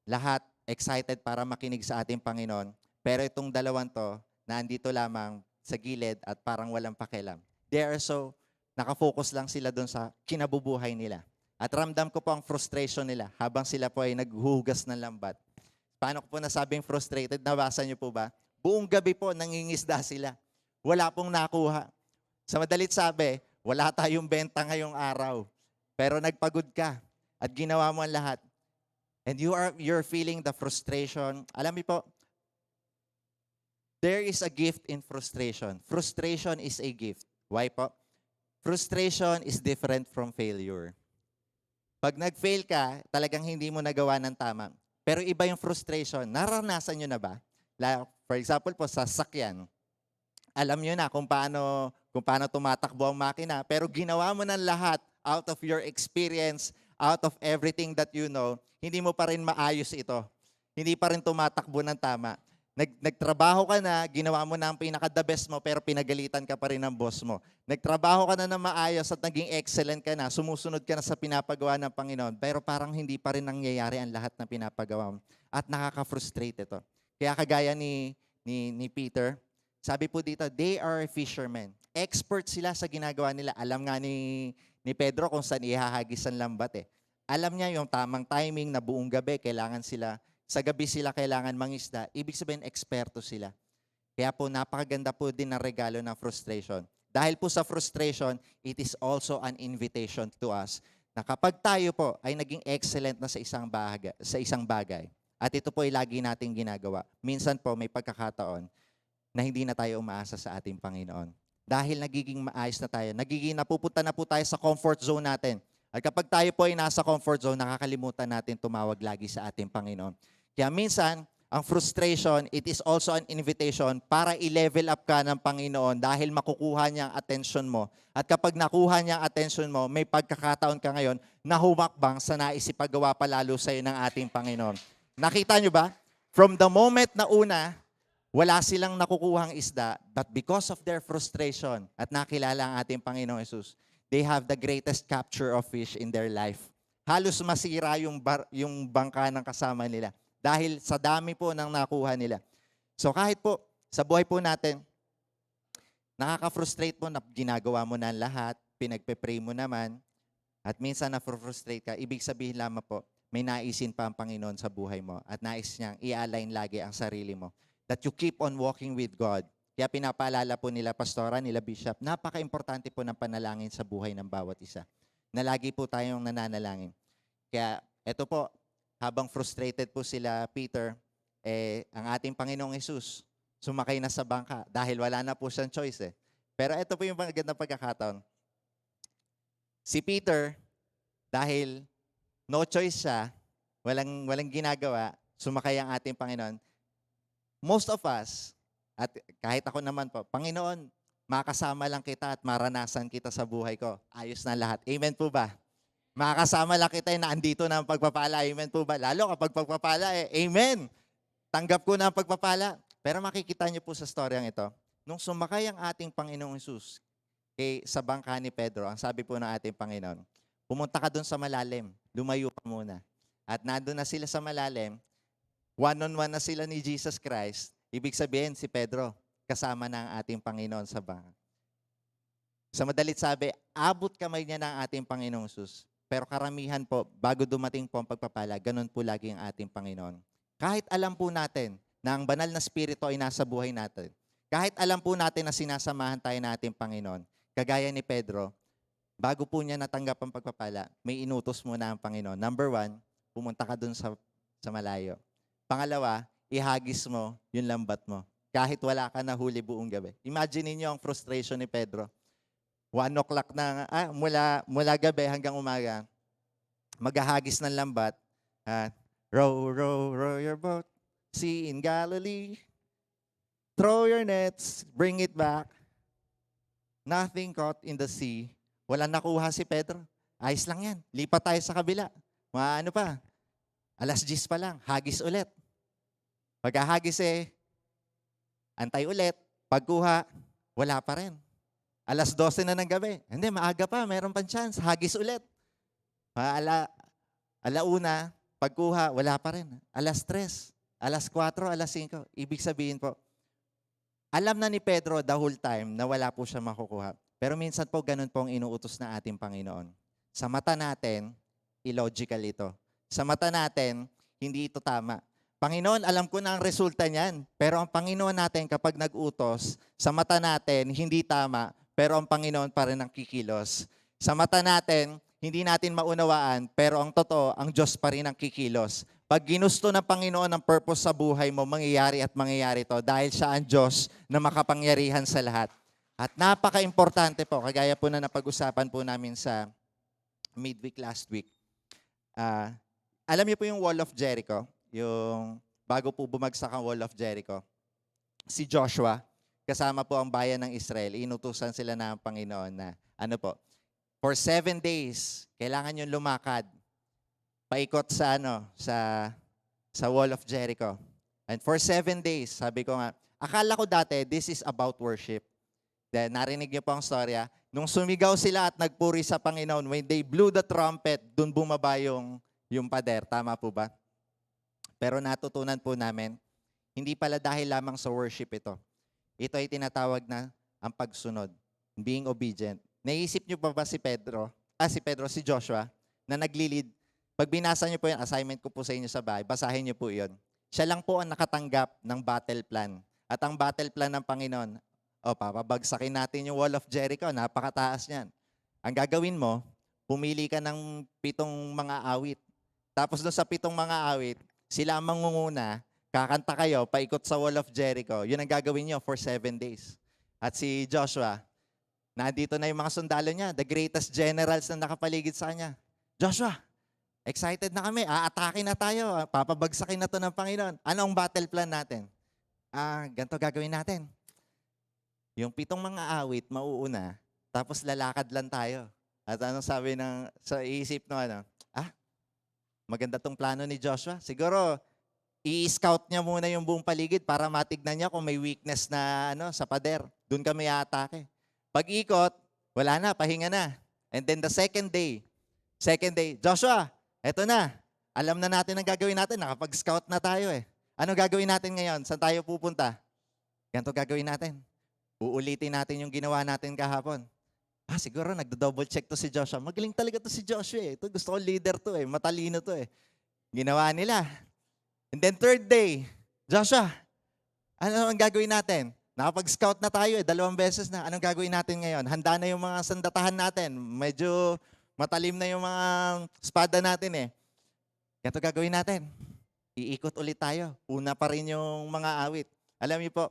lahat excited para makinig sa ating Panginoon. Pero itong dalawang to, na andito lamang sa gilid at parang walang pakialam. They are so nakafocus lang sila doon sa kinabubuhay nila. At ramdam ko po ang frustration nila habang sila po ay naghuhugas ng lambat. Paano ko po nasabing frustrated? Nabasa niyo po ba? Buong gabi po nangingisda sila. Wala pong nakuha. Sa madalit sabi, wala tayong benta ngayong araw. Pero nagpagod ka at ginawa mo ang lahat. And you're feeling the frustration. Alam niyo po, there is a gift in frustration. Frustration is a gift. Why po? Frustration is different from failure. Pag nag-fail ka, talagang hindi mo nagawa ng tama. Pero iba yung frustration. Naranasan nyo na ba? For example po, sa sasakyan. Alam nyo na kung paano tumatakbo ang makina. Pero ginawa mo ng lahat out of your experience, out of everything that you know, hindi mo pa rin maayos ito. Hindi pa rin tumatakbo ng tama. Nagtrabaho ka na, ginawa mo na ang pinaka-the best mo, pero pinagalitan ka pa rin ng boss mo. Nagtrabaho ka na maayos at naging excellent ka na, sumusunod ka na sa pinapagawa ng Panginoon, pero parang hindi pa rin nangyayari ang lahat ng pinapagawa mo. At nakaka-frustrate ito. Kaya kagaya ni Peter, sabi po dito, they are fishermen. Expert sila sa ginagawa nila. Alam nga ni Pedro kung saan ihahagis ang lambat eh. Alam niya yung tamang timing na buong gabi, sa gabi sila kailangan mangisda. Ibig sabihin, eksperto sila. Kaya po, napakaganda po din ng regalo ng frustration. Dahil po sa frustration, it is also an invitation to us na kapag tayo po ay naging excellent na sa isang bagay, at ito po ay lagi nating ginagawa, minsan po may pagkakataon na hindi na tayo umaasa sa ating Panginoon. Dahil nagiging maayos na tayo, napupunta na po tayo sa comfort zone natin. At kapag tayo po ay nasa comfort zone, nakakalimutan natin tumawag lagi sa ating Panginoon. Kaya minsan, ang frustration, it is also an invitation para i-level up ka ng Panginoon dahil makukuha niya ang attention mo. At kapag nakuha niya ang attention mo, may pagkakataon ka ngayon na humakbang sa naisipagawa pa lalo sa iyo ng ating Panginoon. Nakita niyo ba? From the moment na una, wala silang nakukuhang isda, but because of their frustration at nakilala ang ating Panginoong Jesus, they have the greatest capture of fish in their life. Halos masira yung bangka ng kasama nila dahil sa dami po ng nakuha nila. So kahit po sa buhay po natin, nakaka-frustrate po na ginagawa mo na lahat, pinagpe-pray mo naman, at minsan na-frustrate ka, ibig sabihin lamang po, may naisin pa ang Panginoon sa buhay mo at nais niyang i-align lagi ang sarili mo. That you keep on walking with God. Kaya pinapaalala po nila pastora, nila bishop, napaka-importante po ng panalangin sa buhay ng bawat isa. Na lagi po tayong nananalangin. Kaya eto po, habang frustrated po sila Peter, ang ating Panginoong Jesus, sumakay na sa bangka dahil wala na po siyang choice eh. Pero eto po yung magandang pagkakataon. Si Peter, dahil no choice siya, walang ginagawa, sumakay ang ating Panginoon. Most of us, at kahit ako naman po, Panginoon, makasama lang kita at maranasan kita sa buhay ko. Ayos na lahat. Amen po ba? Makakasama lang kita na andito na ang pagpapala. Amen po ba? Lalo kapag pagpapala amen. Tanggap ko na ang pagpapala. Pero makikita niyo po sa storyang ito, nung sumakay ang ating Panginoong Jesus sa bangka ni Pedro, ang sabi po ng ating Panginoon, pumunta ka doon sa malalim, lumayo ka muna. At nandun na sila sa malalim, one-on-one na sila ni Jesus Christ. Ibig sabihin, si Pedro, kasama na ang ating Panginoon sa bangka. Sa madalit sabi, abot kamay niya ng ating Panginoong Jesus. Pero karamihan po, bago dumating po ang pagpapala, ganun po lagi ang ating Panginoon. Kahit alam po natin na ang banal na spirito ay nasa buhay natin, kahit alam po natin na sinasamahan tayo ng ating Panginoon, kagaya ni Pedro, bago po niya natanggap ang pagpapala, may inutos muna ang Panginoon. Number 1, pumunta ka dun sa malayo. Pangalawa, ihagis mo yung lambat mo. Kahit wala ka na huli buong gabi. Imagine niyo ang frustration ni Pedro. 1 o'clock na, mula gabi hanggang umaga, maghahagis ng lambat, Row, row, row your boat, sea in Galilee. Throw your nets, bring it back. Nothing caught in the sea. Walang nakuha si Pedro. Ayos lang yan. Lipat tayo sa kabila. Mga ano pa, alas 10 pa lang, hagis ulit. Pagkahagis antay ulit. Pagkuha, wala pa rin. Alas 12 na ng gabi. Hindi, maaga pa, meron pang chance. Hagis ulit. Alauna, pagkuha, wala pa rin. Alas 3, alas 4, alas 5. Ibig sabihin po, alam na ni Pedro the whole time na wala po siya makukuha. Pero minsan po, ganun po ang inuutos na ating Panginoon. Sa mata natin, illogical ito. Sa mata natin, hindi ito tama. Panginoon, alam ko na ang resulta niyan. Pero ang Panginoon natin kapag nag-utos, sa mata natin, hindi tama. Pero ang Panginoon pa rin ang kikilos. Sa mata natin, hindi natin maunawaan. Pero ang totoo, ang Diyos pa rin ang kikilos. Pag ginusto ng Panginoon ang purpose sa buhay mo, mangyayari at mangyayari to dahil siya ang Diyos na makapangyarihan sa lahat. At napaka-importante po, kagaya po na napag-usapan po namin sa midweek last week. Alam niyo po yung Wall of Jericho, yung bago po bumagsak ang Wall of Jericho, si Joshua, kasama po ang bayan ng Israel, inutusan sila ng Panginoon na, for 7 days, kailangan yung lumakad, paikot sa sa Wall of Jericho. And for 7 days, sabi ko nga, akala ko dati, this is about worship. Then, narinig niyo po ang storya, nung sumigaw sila at nagpuri sa Panginoon, when they blew the trumpet, dun bumaba yung pader. Tama po ba? Pero natutunan po namin, hindi pala dahil lamang sa worship ito. Ito ay tinatawag na ang pagsunod, being obedient. Naisip niyo pa ba si Joshua, na naglilid? Pag binasa niyo po yung assignment ko po sa inyo sa bahay, basahin niyo po yun. Siya lang po ang nakatanggap ng battle plan. At ang battle plan ng Panginoon, papabagsakin natin yung Wall of Jericho, napakataas niyan. Ang gagawin mo, pumili ka ng 7 mga awit. Tapos doon sa 7 mga awit, sila ang mangunguna, kakanta kayo, paikot sa Wall of Jericho. Yun ang gagawin nyo for 7 days. At si Joshua, nandito na yung mga sundalo niya, the greatest generals na nakapaligid sa kanya. Joshua, excited na kami, aatake na tayo, papabagsakin na to ng Panginoon. Ano ang battle plan natin? Ganito gagawin natin. Yung 7 mga awit, mauuna, tapos lalakad lang tayo. At anong sabi sa isip maganda tong plano ni Joshua. Siguro, i-scout niya muna yung buong paligid para matignan niya kung may weakness na sa pader. Doon kami aatake. Pag-ikot, wala na, pahinga na. And then the second day, Joshua, eto na. Alam na natin ang gagawin natin. Nakapag-scout na tayo eh. Ano gagawin natin ngayon? Saan tayo pupunta? Ganito gagawin natin. Uulitin natin yung ginawa natin kahapon. Siguro nagdo-double check to si Joshua. Magaling talaga to si Joshua eh. Ito, gusto ko leader to eh. Matalino to eh. Ginawa nila. And then third day, Joshua, ano ang gagawin natin? Nakapag-scout na tayo eh. 2 beses na. Anong gagawin natin ngayon? Handa na yung mga sandatahan natin. Medyo matalim na yung mga espada natin eh. Ganito gagawin natin. Iikot ulit tayo. Una pa rin yung mga awit. Alam niyo po,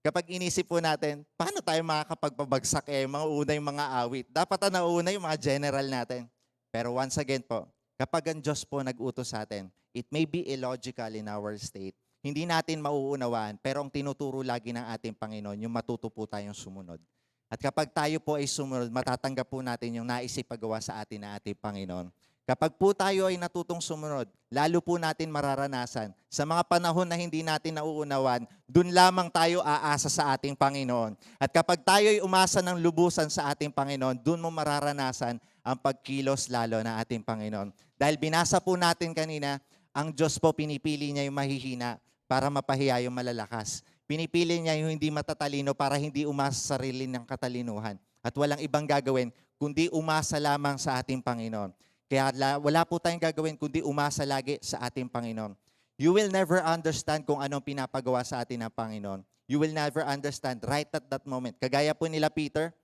kapag inisip po natin, paano tayo makakapagpabagsak mauuna yung mga awit? Dapat na nauna yung mga general natin. Pero once again po, kapag ang Diyos po nag-utos sa atin, it may be illogical in our state. Hindi natin mauunawaan, pero ang tinuturo lagi ng ating Panginoon, yung matuto po tayong sumunod. At kapag tayo po ay sumunod, matatanggap po natin yung naisipagawa sa atin na ating Panginoon. Kapag po tayo ay natutong sumunod, lalo po natin mararanasan. Sa mga panahon na hindi natin nauunawan, dun lamang tayo aasa sa ating Panginoon. At kapag tayo ay umasa ng lubusan sa ating Panginoon, dun mo mararanasan ang pagkilos lalo na ating Panginoon. Dahil binasa po natin kanina, ang Diyos po pinipili niya yung mahihina para mapahiya yung malalakas. Pinipili niya yung hindi matatalino para hindi umasa sa sarili ng katalinuhan. At walang ibang gagawin kundi umasa lamang sa ating Panginoon. Kaya wala po tayong gagawin kundi umasa lagi sa ating Panginoon. You will never understand kung anong pinapagawa sa atin ng Panginoon. You will never understand right at that moment. Kagaya po nila Peter,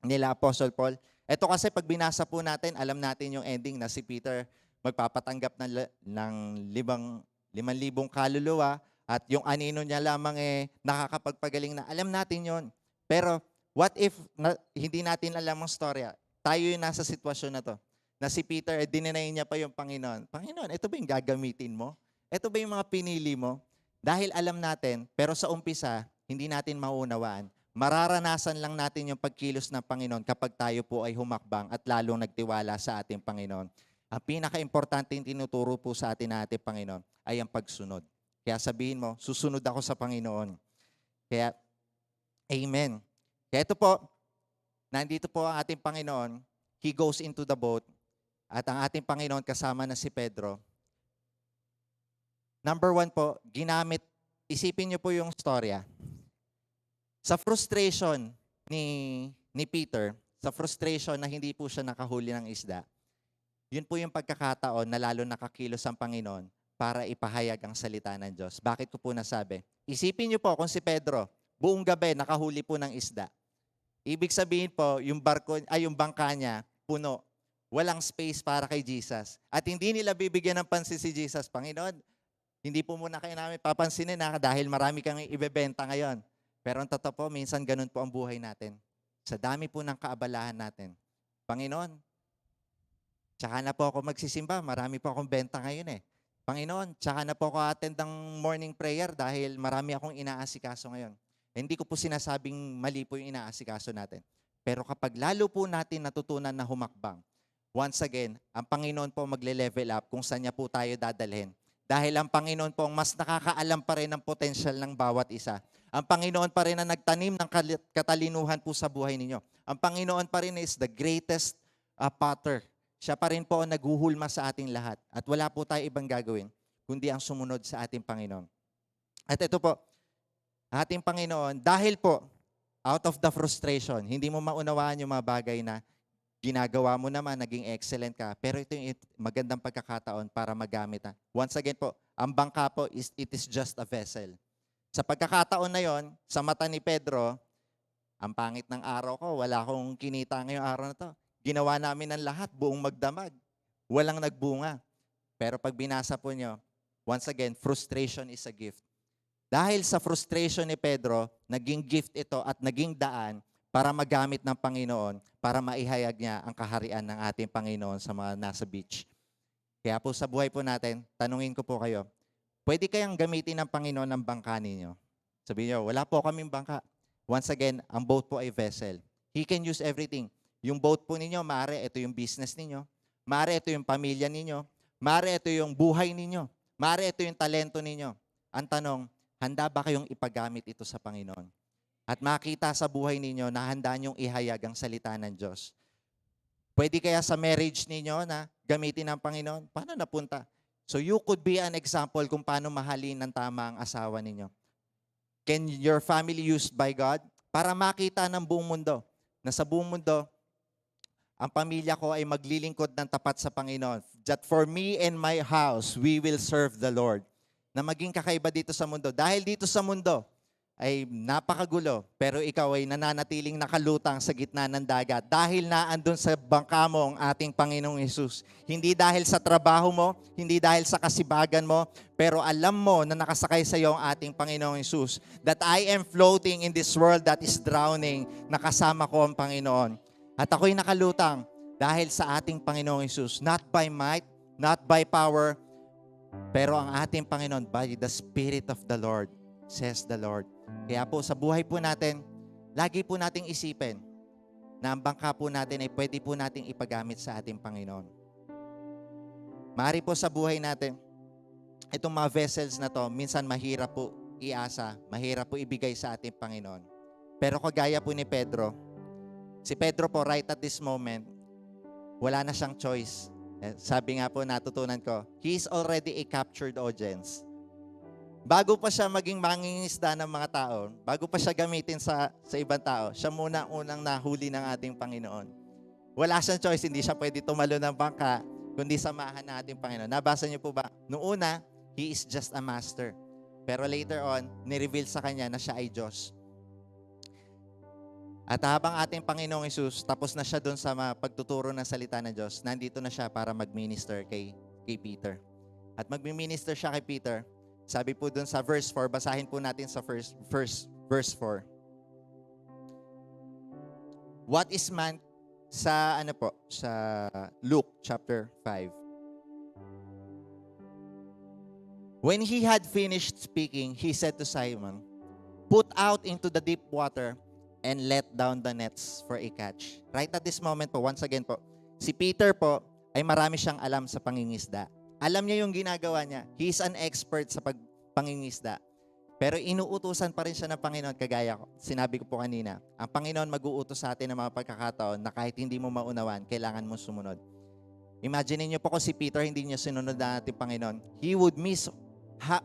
nila Apostle Paul. Ito kasi pag binasa po natin, alam natin yung ending na si Peter magpapatanggap ng 5,000 kaluluwa at yung anino niya lamang nakakapagpagaling na. Alam natin yon. Pero what if hindi natin alam ang storya? Tayo yung nasa sitwasyon na to. na si Peter, dininay niya pa yung Panginoon. Panginoon, ito ba yung gagamitin mo? Ito ba yung mga pinili mo? Dahil alam natin, pero sa umpisa, hindi natin maunawaan. Mararanasan lang natin yung pagkilos ng Panginoon kapag tayo po ay humakbang at lalong nagtiwala sa ating Panginoon. Ang pinaka-importante yung tinuturo po sa atin na ating Panginoon ay ang pagsunod. Kaya sabihin mo, susunod ako sa Panginoon. Kaya, amen. Kaya ito po, nandito po ang ating Panginoon. He goes into the boat. At ang ating Panginoon kasama na si Pedro. Number 1 po, isipin niyo po yung storya. Sa frustration ni Peter, sa frustration na hindi po siya nakahuli ng isda, yun po yung pagkakataon na lalo nakakilos ang Panginoon para ipahayag ang salita ng Diyos. Bakit ko po nasabi? Isipin niyo po kung si Pedro, buong gabi nakahuli po ng isda. Ibig sabihin po, yung bangka niya, puno. Walang space para kay Jesus. At hindi nila bibigyan ng pansin si Jesus. Panginoon, hindi po muna kayo namin papansinin dahil marami kang ibebenta ngayon. Pero ang totoo po, minsan ganun po ang buhay natin. Sa dami po ng kaabalahan natin. Panginoon, tsaka na po ako magsisimba. Marami po akong benta ngayon eh. Panginoon, tsaka na po ako attend ng morning prayer dahil marami akong inaasikaso ngayon. Hindi ko po sinasabing mali po yung inaasikaso natin. Pero kapag lalo po natin natutunan na humakbang, once again, ang Panginoon po magle-level up kung saan niya po tayo dadalhin. Dahil ang Panginoon po ang mas nakakaalam pa rin ng potensyal ng bawat isa. Ang Panginoon pa rin ang nagtanim ng katalinuhan po sa buhay ninyo. Ang Panginoon pa rin is the greatest potter. Siya pa rin po ang naghuhulma sa ating lahat. At wala po tayo ibang gagawin, kundi ang sumunod sa ating Panginoon. At ito po, ating Panginoon, dahil po, out of the frustration, hindi mo maunawaan yung mga bagay na ginagawa mo naman, naging excellent ka, pero ito yung magandang pagkakataon para magamit. Once again po, ang bangka po, it is just a vessel. Sa pagkakataon na yon, sa mata ni Pedro, ang pangit ng araw ko, wala akong kinita ngayong araw na to. Ginawa namin ang lahat, buong magdamag. Walang nagbunga. Pero pag binasa po nyo, once again, frustration is a gift. Dahil sa frustration ni Pedro, naging gift ito at naging daan para magamit ng Panginoon, para maihayag niya ang kaharian ng ating Panginoon sa mga nasa beach. Kaya po sa buhay po natin, tanungin ko po kayo, pwede kayang gamitin ng Panginoon ang bangka ninyo? Sabihin niyo, wala po kaming bangka. Once again, ang boat po ay vessel. He can use everything. Yung boat po ninyo, maaari ito yung business ninyo, maaari ito yung pamilya ninyo, maaari ito yung buhay ninyo, maaari ito yung talento ninyo. Ang tanong, handa ba kayong ipagamit ito sa Panginoon? At makita sa buhay ninyo na handa niyong ihayag ang salita ng Diyos. Pwede kaya sa marriage ninyo na gamitin ng Panginoon? Paano napunta? So you could be an example kung paano mahalin ng tama ang asawa ninyo. Can your family used by God? Para makita ng buong mundo na sa buong mundo, ang pamilya ko ay maglilingkod ng tapat sa Panginoon. That for me and my house, we will serve the Lord. Na maging kakaiba dito sa mundo. Dahil dito sa mundo, ay napakagulo, pero ikaw ay nananatiling nakalutang sa gitna ng dagat dahil naandun sa bangka mo ang ating Panginoong Hesus. Hindi dahil sa trabaho mo, hindi dahil sa kasibagan mo, pero alam mo na nakasakay sa iyo ang ating Panginoong Hesus. That I am floating in this world that is drowning, nakasama ko ang Panginoon. At ako'y nakalutang dahil sa ating Panginoong Hesus. Not by might, not by power, pero ang ating Panginoon by the Spirit of the Lord, says the Lord. Kaya po sa buhay po natin, lagi po nating isipin na ang bangka po natin ay pwede po nating ipagamit sa ating Panginoon. Maaari po sa buhay natin, itong mga vessels na to, minsan mahirap po iasa, mahirap po ibigay sa ating Panginoon. Pero kagaya po ni Pedro, si Pedro po right at this moment, wala na siyang choice. Sabi nga po natutunan ko, he is already a captured audience. Bago pa siya maging mangingisda ng mga tao, bago pa siya gamitin sa ibang tao, siya muna unang nahuli ng ating Panginoon. Wala siyang choice, hindi siya pwede tumalo ng bangka, kundi samahan ng ating Panginoon. Nabasa niyo po ba? Noong una, he is just a master. Pero later on, nireveal sa kanya na siya ay Diyos. At habang ating Panginoong Hesus, tapos na siya doon sa pagtuturo ng salita ng Diyos, nandito na siya para mag-minister kay Peter. At mag-minister siya kay Peter. Sabi po dun sa verse 4, basahin po natin sa verse 4. What is man, sa sa Luke chapter 5. When he had finished speaking, he said to Simon, "Put out into the deep water and let down the nets for a catch." Right at this moment po, once again po, si Peter po ay marami siyang alam sa pangingisda. Alam niya yung ginagawa niya. He is an expert sa pangingisda. Pero inuutusan pa rin siya ng Panginoon, kagaya ko. Sinabi ko po kanina, ang Panginoon mag-uutos sa atin ng mga pagkakataon na kahit hindi mo maunawan, kailangan mo sumunod. Imagine niyo po kung si Peter hindi niya sinunod na ating Panginoon, he would miss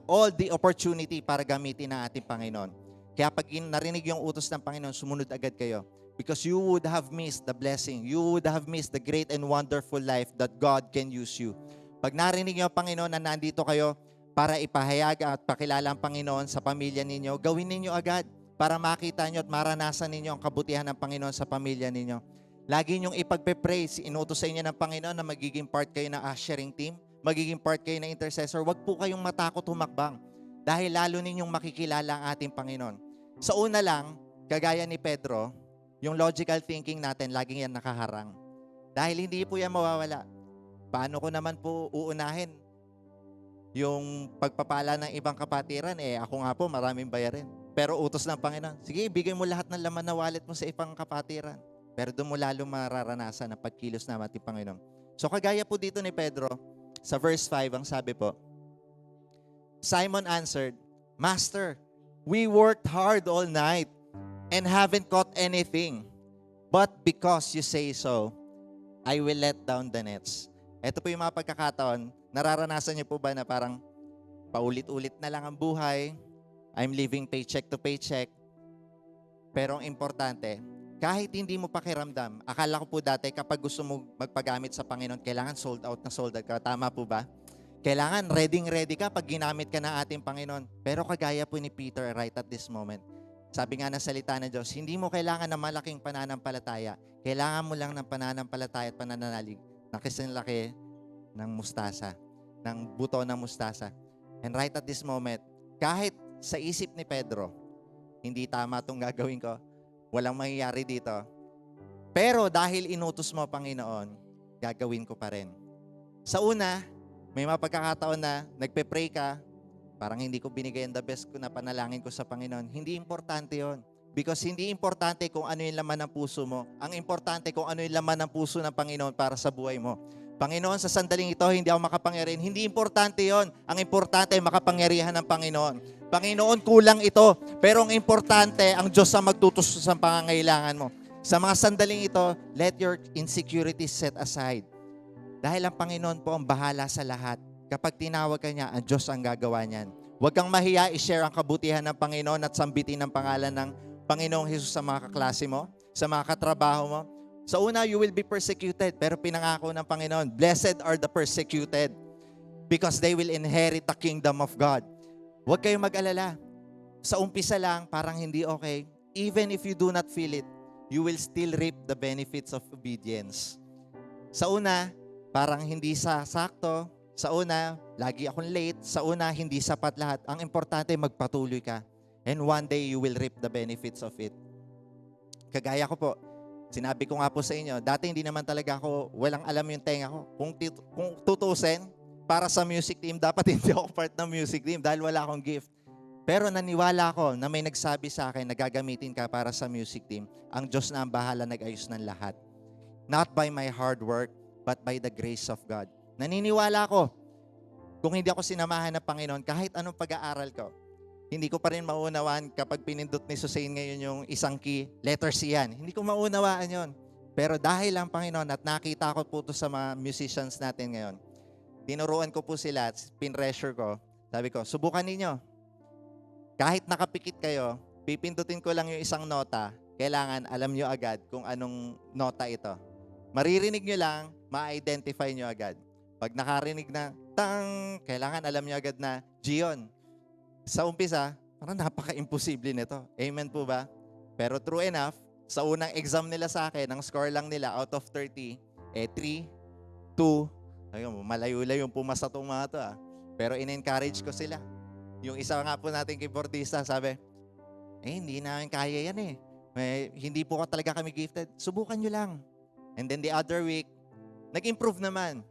all the opportunity para gamitin ng ating Panginoon. Kaya pag narinig yung utos ng Panginoon, sumunod agad kayo. Because you would have missed the blessing. You would have missed the great and wonderful life that God can use you. Pag narinig niyo, Panginoon, na nandito kayo para ipahayag at pakilala ang Panginoon sa pamilya ninyo, gawin ninyo agad para makita niyo at maranasan ninyo ang kabutihan ng Panginoon sa pamilya ninyo. Lagi niyong ipagpe-pray, inutos sa inyo ng Panginoon na magiging part kayo ng ushering team, magiging part kayo ng intercessor. Huwag po kayong matakot humakbang dahil lalo ninyong makikilala ang ating Panginoon. Sa una lang, kagaya ni Pedro, yung logical thinking natin, laging yan nakaharang. Dahil hindi po yan mawawala. Paano ko naman po uunahin yung pagpapala ng ibang kapatiran? Ako nga po, maraming bayarin. Pero utos ng Panginoon, sige, ibigay mo lahat ng laman na wallet mo sa ibang kapatiran. Pero doon mo lalo mararanasan ang pagkilos ng ating Panginoon. So kagaya po dito ni Pedro, sa verse 5, ang sabi po, Simon answered, "Master, we worked hard all night and haven't caught anything. But because you say so, I will let down the nets." Ito po yung mga pagkakataon, nararanasan niyo po ba na parang paulit-ulit na lang ang buhay, I'm living paycheck to paycheck, pero ang importante, kahit hindi mo pakiramdam, akala ko po dati kapag gusto mo magpagamit sa Panginoon, kailangan sold out ka. Tama po ba? Kailangan ready ka pag ginamit ka ng ating Panginoon. Pero kagaya po ni Peter right at this moment, sabi nga ng salita ng Diyos, hindi mo kailangan ng malaking pananampalataya. Kailangan mo lang ng pananampalataya at panananalig na kasinlaki ng mustasa, ng buto ng mustasa. And right at this moment, kahit sa isip ni Pedro, hindi tama itong gagawin ko, walang mangyayari dito. Pero dahil inutos mo, Panginoon, gagawin ko pa rin. Sa una, may mga pagkakataon na nagpe-pray ka, parang hindi ko binigay ang the best ko na panalangin ko sa Panginoon. Hindi importante yon. Because hindi importante kung ano yung laman ng puso mo. Ang importante kung ano yung laman ng puso ng Panginoon para sa buhay mo. Panginoon, sa sandaling ito, hindi ako makapangyarihan. Hindi importante yon. Ang importante ay makapangyarihan ng Panginoon. Panginoon, kulang ito. Pero ang importante, ang Diyos ang magtutustos sa pangangailangan mo. Sa mga sandaling ito, let your insecurities set aside. Dahil ang Panginoon po ang bahala sa lahat. Kapag tinawag ka niya, ang Diyos ang gagawa niyan. Huwag kang mahiya i-share ang kabutihan ng Panginoon at sambitin ang pangalan ng Panginoong Jesus sa mga kaklase mo, sa mga katrabaho mo. Sa una, you will be persecuted. Pero pinangako ng Panginoon, blessed are the persecuted because they will inherit the kingdom of God. Huwag kayong mag-alala. Sa umpisa lang, parang hindi okay. Even if you do not feel it, you will still reap the benefits of obedience. Sa una, parang hindi sakto. Sa una, lagi akong late. Sa una, hindi sapat lahat. Ang importante, magpatuloy ka. And one day, you will reap the benefits of it. Kagaya ko po, sinabi ko nga po sa inyo, dati hindi naman talaga ako, walang alam yung tenga ko. Kung tutusin, para sa music team, dapat hindi ako part ng music team dahil wala akong gift. Pero naniwala ako na may nagsabi sa akin na gagamitin ka para sa music team. Ang Diyos na ang bahala nag-ayos ng lahat. Not by my hard work, but by the grace of God. Naniniwala ako, kung hindi ako sinamahan ng Panginoon, kahit anong pag-aaral ko, hindi ko pa rin maunawaan kapag pinindot ni Susain ngayon yung isang key, letter C yan. Hindi ko maunawaan yon. Pero dahil ang Panginoon at nakita ko po ito sa mga musicians natin ngayon, tinuruan ko po sila at pinressure ko. Sabi ko, subukan ninyo. Kahit nakapikit kayo, pipindutin ko lang yung isang nota, kailangan alam nyo agad kung anong nota ito. Maririnig nyo lang, ma-identify nyo agad. Pag nakarinig na, tang, kailangan alam nyo agad na, G yun. Sa umpisa, parang napaka-imposible nito. Amen po ba? Pero true enough, sa unang exam nila sa akin, ang score lang nila out of 30, 3, 2, ayun, malayo-layo yung pumasa itong mga ito. Pero in-encourage ko sila. Yung isa nga po nating keyboardista, sabi, hindi namin kaya yan eh. Hindi po talaga kami gifted. Subukan nyo lang. And then the other week, nag-improve naman.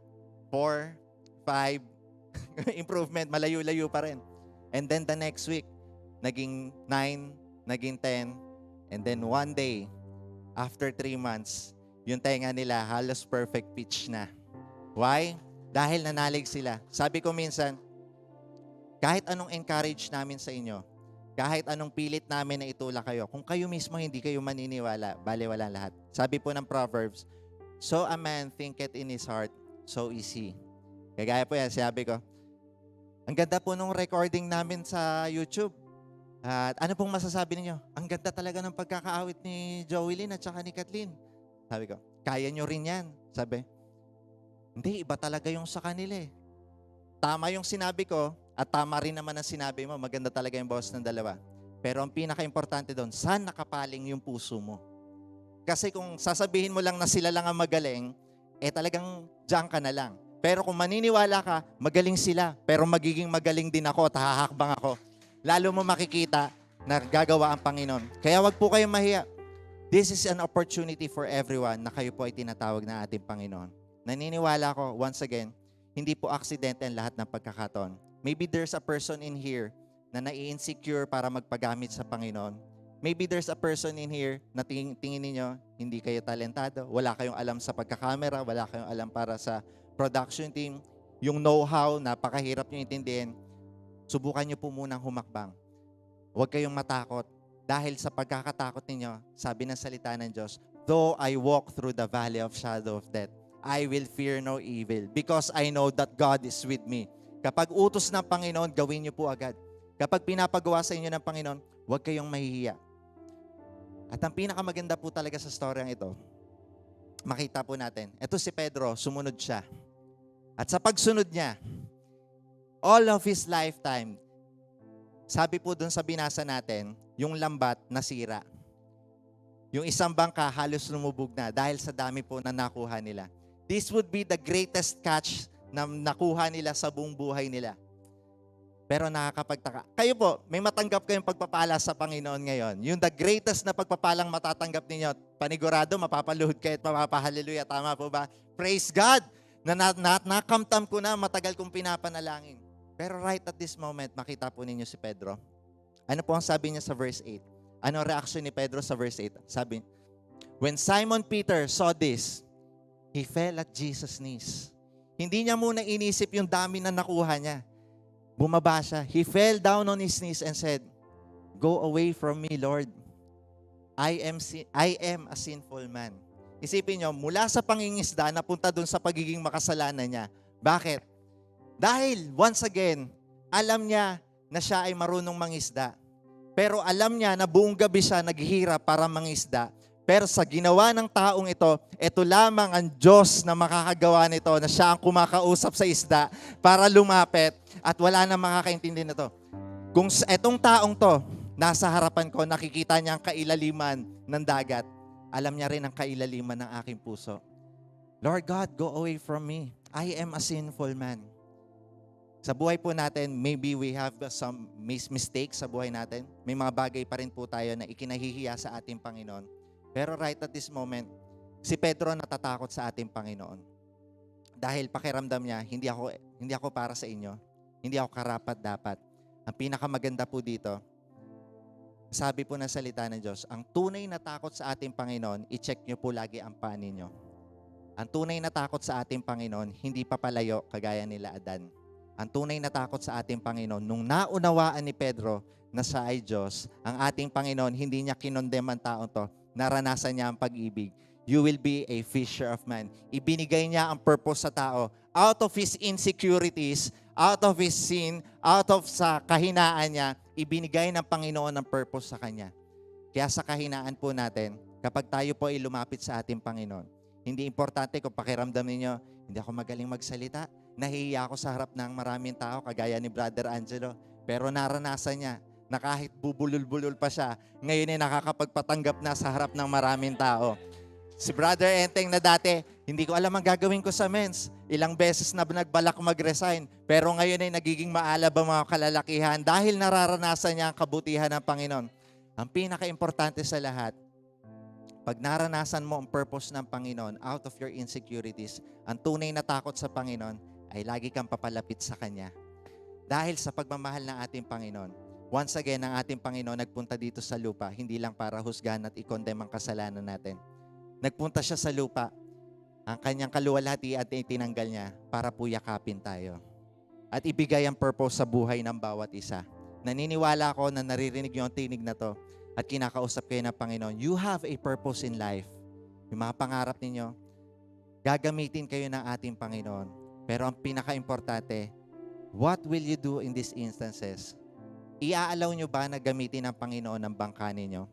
4, 5, improvement, malayo-layo pa rin. And then the next week, naging 9, naging 10. And then one day, after 3 months, yung tenga nila halos perfect pitch na. Why? Dahil nanalig sila. Sabi ko minsan, kahit anong encourage namin sa inyo, kahit anong pilit namin na itulak kayo, kung kayo mismo hindi kayo maniniwala, baliwala lahat. Sabi po ng Proverbs, so a man thinketh in his heart, so is he. Kagaya po yan, sabi ko, ang ganda po nung recording namin sa YouTube. At ano pong masasabi ninyo? Ang ganda talaga ng pagkakaawit ni Joelyn at saka ni Kathleen. Sabi ko, kaya nyo rin yan. Sabi, hindi, iba talaga yung sa kanila eh. Tama yung sinabi ko, at tama rin naman ang sinabi mo, maganda talaga yung boss ng dalawa. Pero ang pinaka-importante doon, saan nakapaling yung puso mo? Kasi kung sasabihin mo lang na sila lang ang magaling, talagang diyan ka na lang. Pero kung maniniwala ka, magaling sila, pero magiging magaling din ako at hahakbang ako. Lalo mo makikita na gagawa ang Panginoon. Kaya wag po kayong mahiya. This is an opportunity for everyone na kayo po ay tinatawag na ating Panginoon. Naniniwala ko, once again, hindi po aksidente ang lahat ng pagkakataon. Maybe there's a person in here na nai-insecure para magpagamit sa Panginoon. Maybe there's a person in here na tingin ninyo, hindi kayo talentado, wala kayong alam sa pagkakamera, wala kayong alam para sa production team, yung know-how, napakahirap nyo intindihin. Subukan nyo po munang humakbang. Huwag kayong matakot. Dahil sa pagkakatakot ninyo, sabi ng salita ng Diyos, though I walk through the valley of shadow of death, I will fear no evil because I know that God is with me. Kapag utos ng Panginoon, gawin niyo po agad. Kapag pinapagawa sa inyo ng Panginoon, huwag kayong mahihiya. At ang pinakamaganda po talaga sa storyang ito, makita po natin, ito si Pedro, sumunod siya. At sa pagsunod niya, all of his lifetime, sabi po dun sa binasa natin, yung lambat nasira. Yung isang bangka halos lumubog na dahil sa dami po na nakuha nila. This would be the greatest catch na nakuha nila sa buong buhay nila. Pero nakakapagtaka. Kayo po, may matanggap kayong pagpapala sa Panginoon ngayon. Yung the greatest na pagpapalang matatanggap ninyo, panigurado, mapapaluhod kayo at mapapahaleluya. Tama po ba? Praise God! Nakamtam ko na, matagal kong pinapanalangin. Pero right at this moment, makita po ninyo si Pedro. Ano po ang sabi niya sa verse 8? Ano reaction ni Pedro sa verse 8? Sabi, when Simon Peter saw this, he fell at Jesus' knees. Hindi niya muna inisip yung dami na nakuha niya. Bumaba siya. He fell down on his knees and said, go away from me, Lord. I am a sinful man. Isipin niyo, mula sa pangingisda, napunta dun sa pagiging makasalanan niya. Bakit? Dahil, once again, alam niya na siya ay marunong mangisda. Pero alam niya na buong gabi siya naghihirap para mangisda. Pero sa ginawa ng taong ito lamang ang Diyos na makakagawa nito, na siya ang kumakausap sa isda para lumapit at wala na makakaintindi na to. Kung etong taong to, nasa harapan ko, nakikita niya ang kailaliman ng dagat, alam niya rin ang kailaliman ng aking puso. Lord God, go away from me. I am a sinful man. Sa buhay po natin, maybe we have some mistakes sa buhay natin. May mga bagay pa rin po tayo na ikinahihiya sa ating Panginoon. Pero right at this moment, si Pedro natatakot sa ating Panginoon. Dahil pakiramdam niya, hindi ako para sa inyo. Hindi ako karapat-dapat. Ang pinakamaganda po dito, sabi po ng salita ng Diyos, ang tunay na takot sa ating Panginoon, i-check niyo po lagi ang paa ninyo. Ang tunay na takot sa ating Panginoon, hindi papalayo kagaya nila Adan. Ang tunay na takot sa ating Panginoon, nung naunawaan ni Pedro na siya ay Diyos, ang ating Panginoon, hindi niya kinondem ang taong to, naranasan niya ang pag-ibig. You will be a fisher of men. Ibinigay niya ang purpose sa tao. Out of his insecurities, out of his sin, out of sa kahinaan niya, ibinigay ng Panginoon ang purpose sa kanya. Kaya sa kahinaan po natin, kapag tayo po ay lumapit sa ating Panginoon, hindi importante kung pakiramdam ninyo, hindi ako magaling magsalita, nahihiya ako sa harap ng maraming tao, kagaya ni Brother Angelo, pero naranasan niya na kahit bubulol-bulol pa siya, ngayon ay nakakapagpatanggap na sa harap ng maraming tao. Si Brother Enteng na dati, hindi ko alam ang gagawin ko sa men's. Ilang beses na nagbalak mag-resign, pero ngayon ay nagiging maalab ang mga kalalakihan dahil nararanasan niya ang kabutihan ng Panginoon. Ang pinaka-importante sa lahat, Pag naranasan mo ang purpose ng Panginoon out of your insecurities, ang tunay na takot sa Panginoon ay lagi kang papalapit sa Kanya. Dahil sa pagmamahal ng ating Panginoon, once again, ang ating Panginoon nagpunta dito sa lupa, hindi lang para husgahan at i-condemn ang kasalanan natin. Nagpunta siya sa lupa, ang kanyang kaluwalhati at itinanggal niya para po yakapin tayo. At ibigay ang purpose sa buhay ng bawat isa. Naniniwala ako na naririnig niyo ang tinig na to at kinakausap kayo ng Panginoon. You have a purpose in life. Yung mga pangarap ninyo, gagamitin kayo ng ating Panginoon. Pero ang pinaka-importante, what will you do in these instances? Iaalaw nyo ba na gamitin ng Panginoon ang bangka ninyo?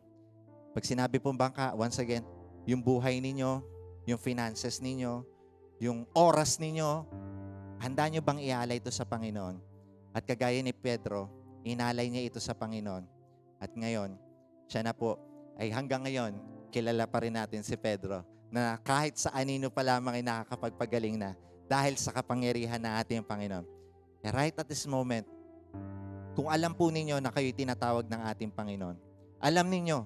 Pag sinabi pong bangka, once again, yung buhay ninyo, yung finances ninyo, yung oras ninyo, handa nyo bang ialay ito sa Panginoon? At kagaya ni Pedro, inalay niya ito sa Panginoon. At ngayon, siya na po, ay hanggang ngayon, kilala pa rin natin si Pedro, na kahit sa anino pa lamang ay nakakapagpagaling na dahil sa kapangyarihan ng ating Panginoon. Right at this moment, kung alam po ninyo na kayo'y tinatawag ng ating Panginoon, alam ninyo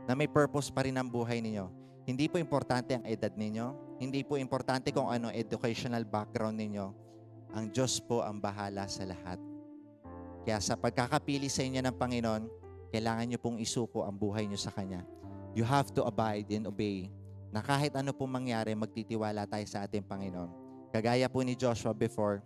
na may purpose pa rin ang buhay ninyo. Hindi po importante ang edad ninyo, hindi po importante kung ano educational background ninyo. Ang Diyos po ang bahala sa lahat. Kaya sa pagkakapili sa inyo ng Panginoon, kailangan nyo pong isuko ang buhay nyo sa Kanya. You have to abide and obey na kahit ano pong mangyari, magtitiwala tayo sa ating Panginoon. Kagaya po ni Joshua before,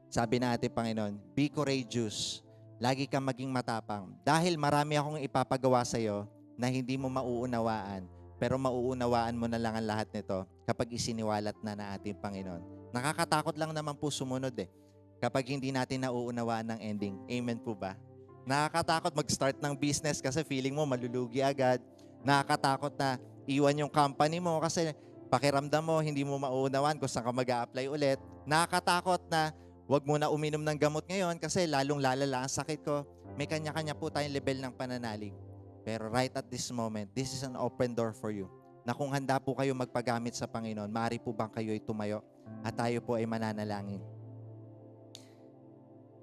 sabi na ating Panginoon, be courageous. Lagi kang maging matapang. Dahil marami akong ipapagawa sa iyo na hindi mo mauunawaan, pero mauunawaan mo na lang ang lahat nito kapag isiniwalat na ng ating Panginoon. Nakakatakot lang naman po sumunod kapag hindi natin nauunawaan ng ending. Amen po ba? Nakakatakot mag-start ng business kasi feeling mo malulugi agad. Nakakatakot na iwan yung company mo kasi pakiramdam mo, hindi mo mauunawaan kung saan ka mag-a-apply ulit. Nakakatakot na huwag mo na uminom ng gamot ngayon kasi lalong lalala ang sakit ko. May kanya-kanya po tayong level ng pananalig. Pero right at this moment, this is an open door for you. Na kung handa po kayo magpagamit sa Panginoon, maaari po bang kayo ay tumayo at tayo po ay mananalangin.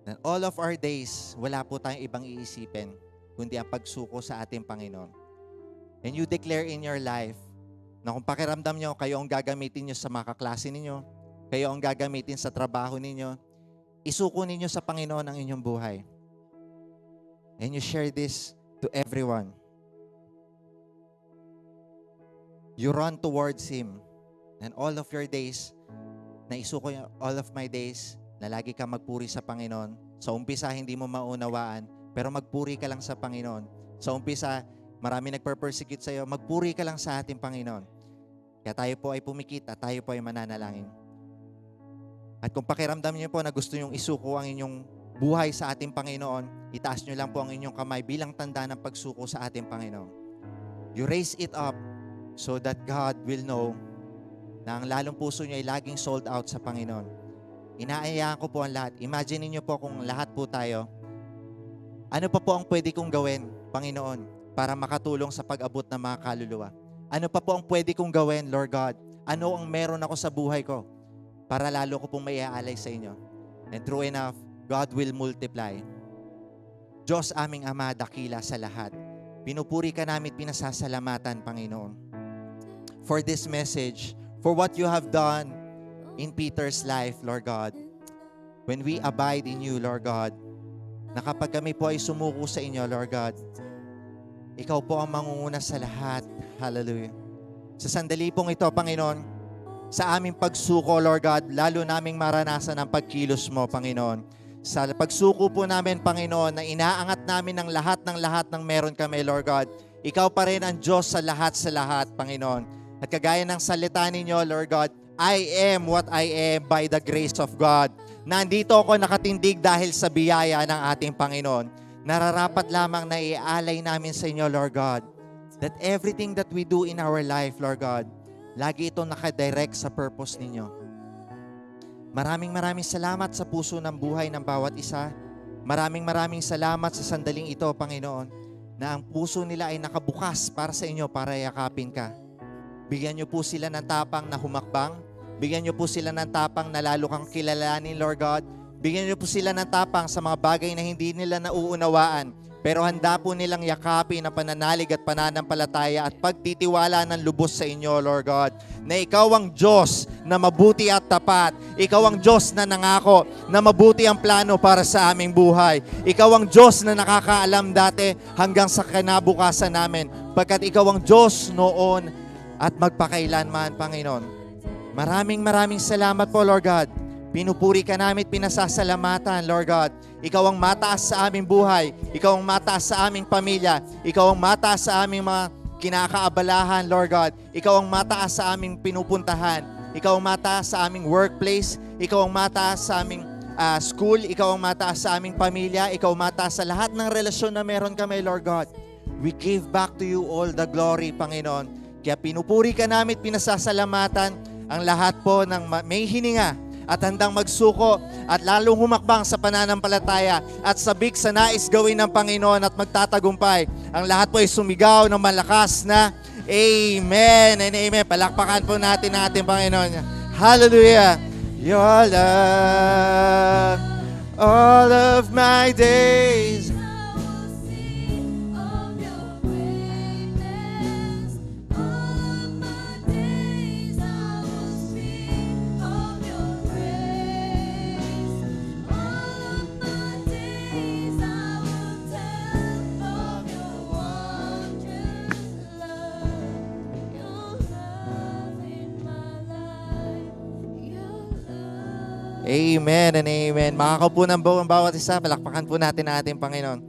And all of our days, wala po tayong ibang iisipin kundi ang pagsuko sa ating Panginoon. And you declare in your life na kung pakiramdam nyo, kayo ang gagamitin nyo sa mga kaklase ninyo, kayo ang gagamitin sa trabaho ninyo, isuko ninyo sa Panginoon ang inyong buhay. And you share this to everyone. You run towards Him. And all of your days, na isuko nyo, all of my days, na lagi kang magpuri sa Panginoon. Sa umpisa, hindi mo maunawaan, pero magpuri ka lang sa Panginoon. Sa umpisa, marami nagper-persecute sa iyo, magpuri ka lang sa ating Panginoon. Kaya tayo po ay pumikit at tayo po ay mananalangin. At kung pakiramdam niyo po na gusto nyong isuko ang inyong buhay sa ating Panginoon, itaas nyo lang po ang inyong kamay bilang tanda ng pagsuko sa ating Panginoon. You raise it up so that God will know na ang lalong puso nyo ay laging sold out sa Panginoon. Inaayaan ko po ang lahat. Imagine niyo po kung lahat po tayo, ano pa po ang pwede kong gawin, Panginoon, para makatulong sa pag-abot ng mga kaluluwa? Ano pa po ang pwede kong gawin, Lord God? Ano ang meron ako sa buhay ko para lalo ko pong maiaalay sa inyo? And true enough, God will multiply. Diyos aming Ama, dakila sa lahat. Pinupuri ka namin, pinasasalamatan, Panginoon, for this message, for what you have done in Peter's life, Lord God. When we abide in you, Lord God, na kapag kami po ay sumuko sa inyo, Lord God, ikaw po ang mangunguna sa lahat. Hallelujah. Sa sandali pong ito, Panginoon, sa aming pagsuko, Lord God, lalo naming maranasan ang pagkilos mo, Panginoon. Sa pagsuko po namin, Panginoon, na inaangat namin ng lahat ng meron kami, Lord God. Ikaw pa rin ang Diyos sa lahat, Panginoon. At kagaya ng salita ninyo, Lord God, I am what I am by the grace of God. Nandito ako nakatindig dahil sa biyaya ng ating Panginoon. Nararapat lamang na ialay namin sa inyo, Lord God, that everything that we do in our life, Lord God, lagi ito nakadirect sa purpose ninyo. Maraming salamat sa puso ng buhay ng bawat isa. Maraming salamat sa sandaling ito, Panginoon, na ang puso nila ay nakabukas para sa inyo, para yakapin ka. Bigyan niyo po sila ng tapang na humakbang. Bigyan niyo po sila ng tapang na lalo kang kilalanin, Lord God. Bigyan niyo po sila ng tapang sa mga bagay na hindi nila nauunawaan. pero handa po nilang yakapin ang pananalig at pananampalataya at pagtitiwala ng lubos sa inyo, Lord God, na ikaw ang Diyos na mabuti at tapat. Ikaw ang Diyos na nangako na mabuti ang plano para sa aming buhay. Ikaw ang Diyos na nakakaalam dati hanggang sa kinabukasan namin, pagkat ikaw ang Diyos noon at magpakailanman, Panginoon. Maraming salamat po, Lord God. Pinupuri ka namin at pinasasalamatan, Lord God. Ikaw ang mataas sa aming buhay. Ikaw ang mataas sa aming pamilya. Ikaw ang mataas sa aming mga kinakaabalahan, Lord God. Ikaw ang mataas sa aming pinupuntahan. Ikaw ang mataas sa aming workplace. Ikaw ang mataas sa aming school. Ikaw ang mataas sa aming pamilya. Ikaw ang mataas sa lahat ng relasyon na meron kami, Lord God. We give back to you all the glory, Panginoon. Kaya pinupuri ka namin at pinasasalamatan ang lahat po ng may hininga at handang magsuko at lalong humakbang sa pananampalataya at sabik sa nais gawin ng Panginoon at magtatagumpay. Ang lahat po ay sumigaw ng malakas na Amen and Amen. Palakpakan po natin ang ating Panginoon. Hallelujah! Your love, all of my days. Amen and Amen. Makakaupo ng bawat isa. Palakpakan po natin ang ating Panginoon.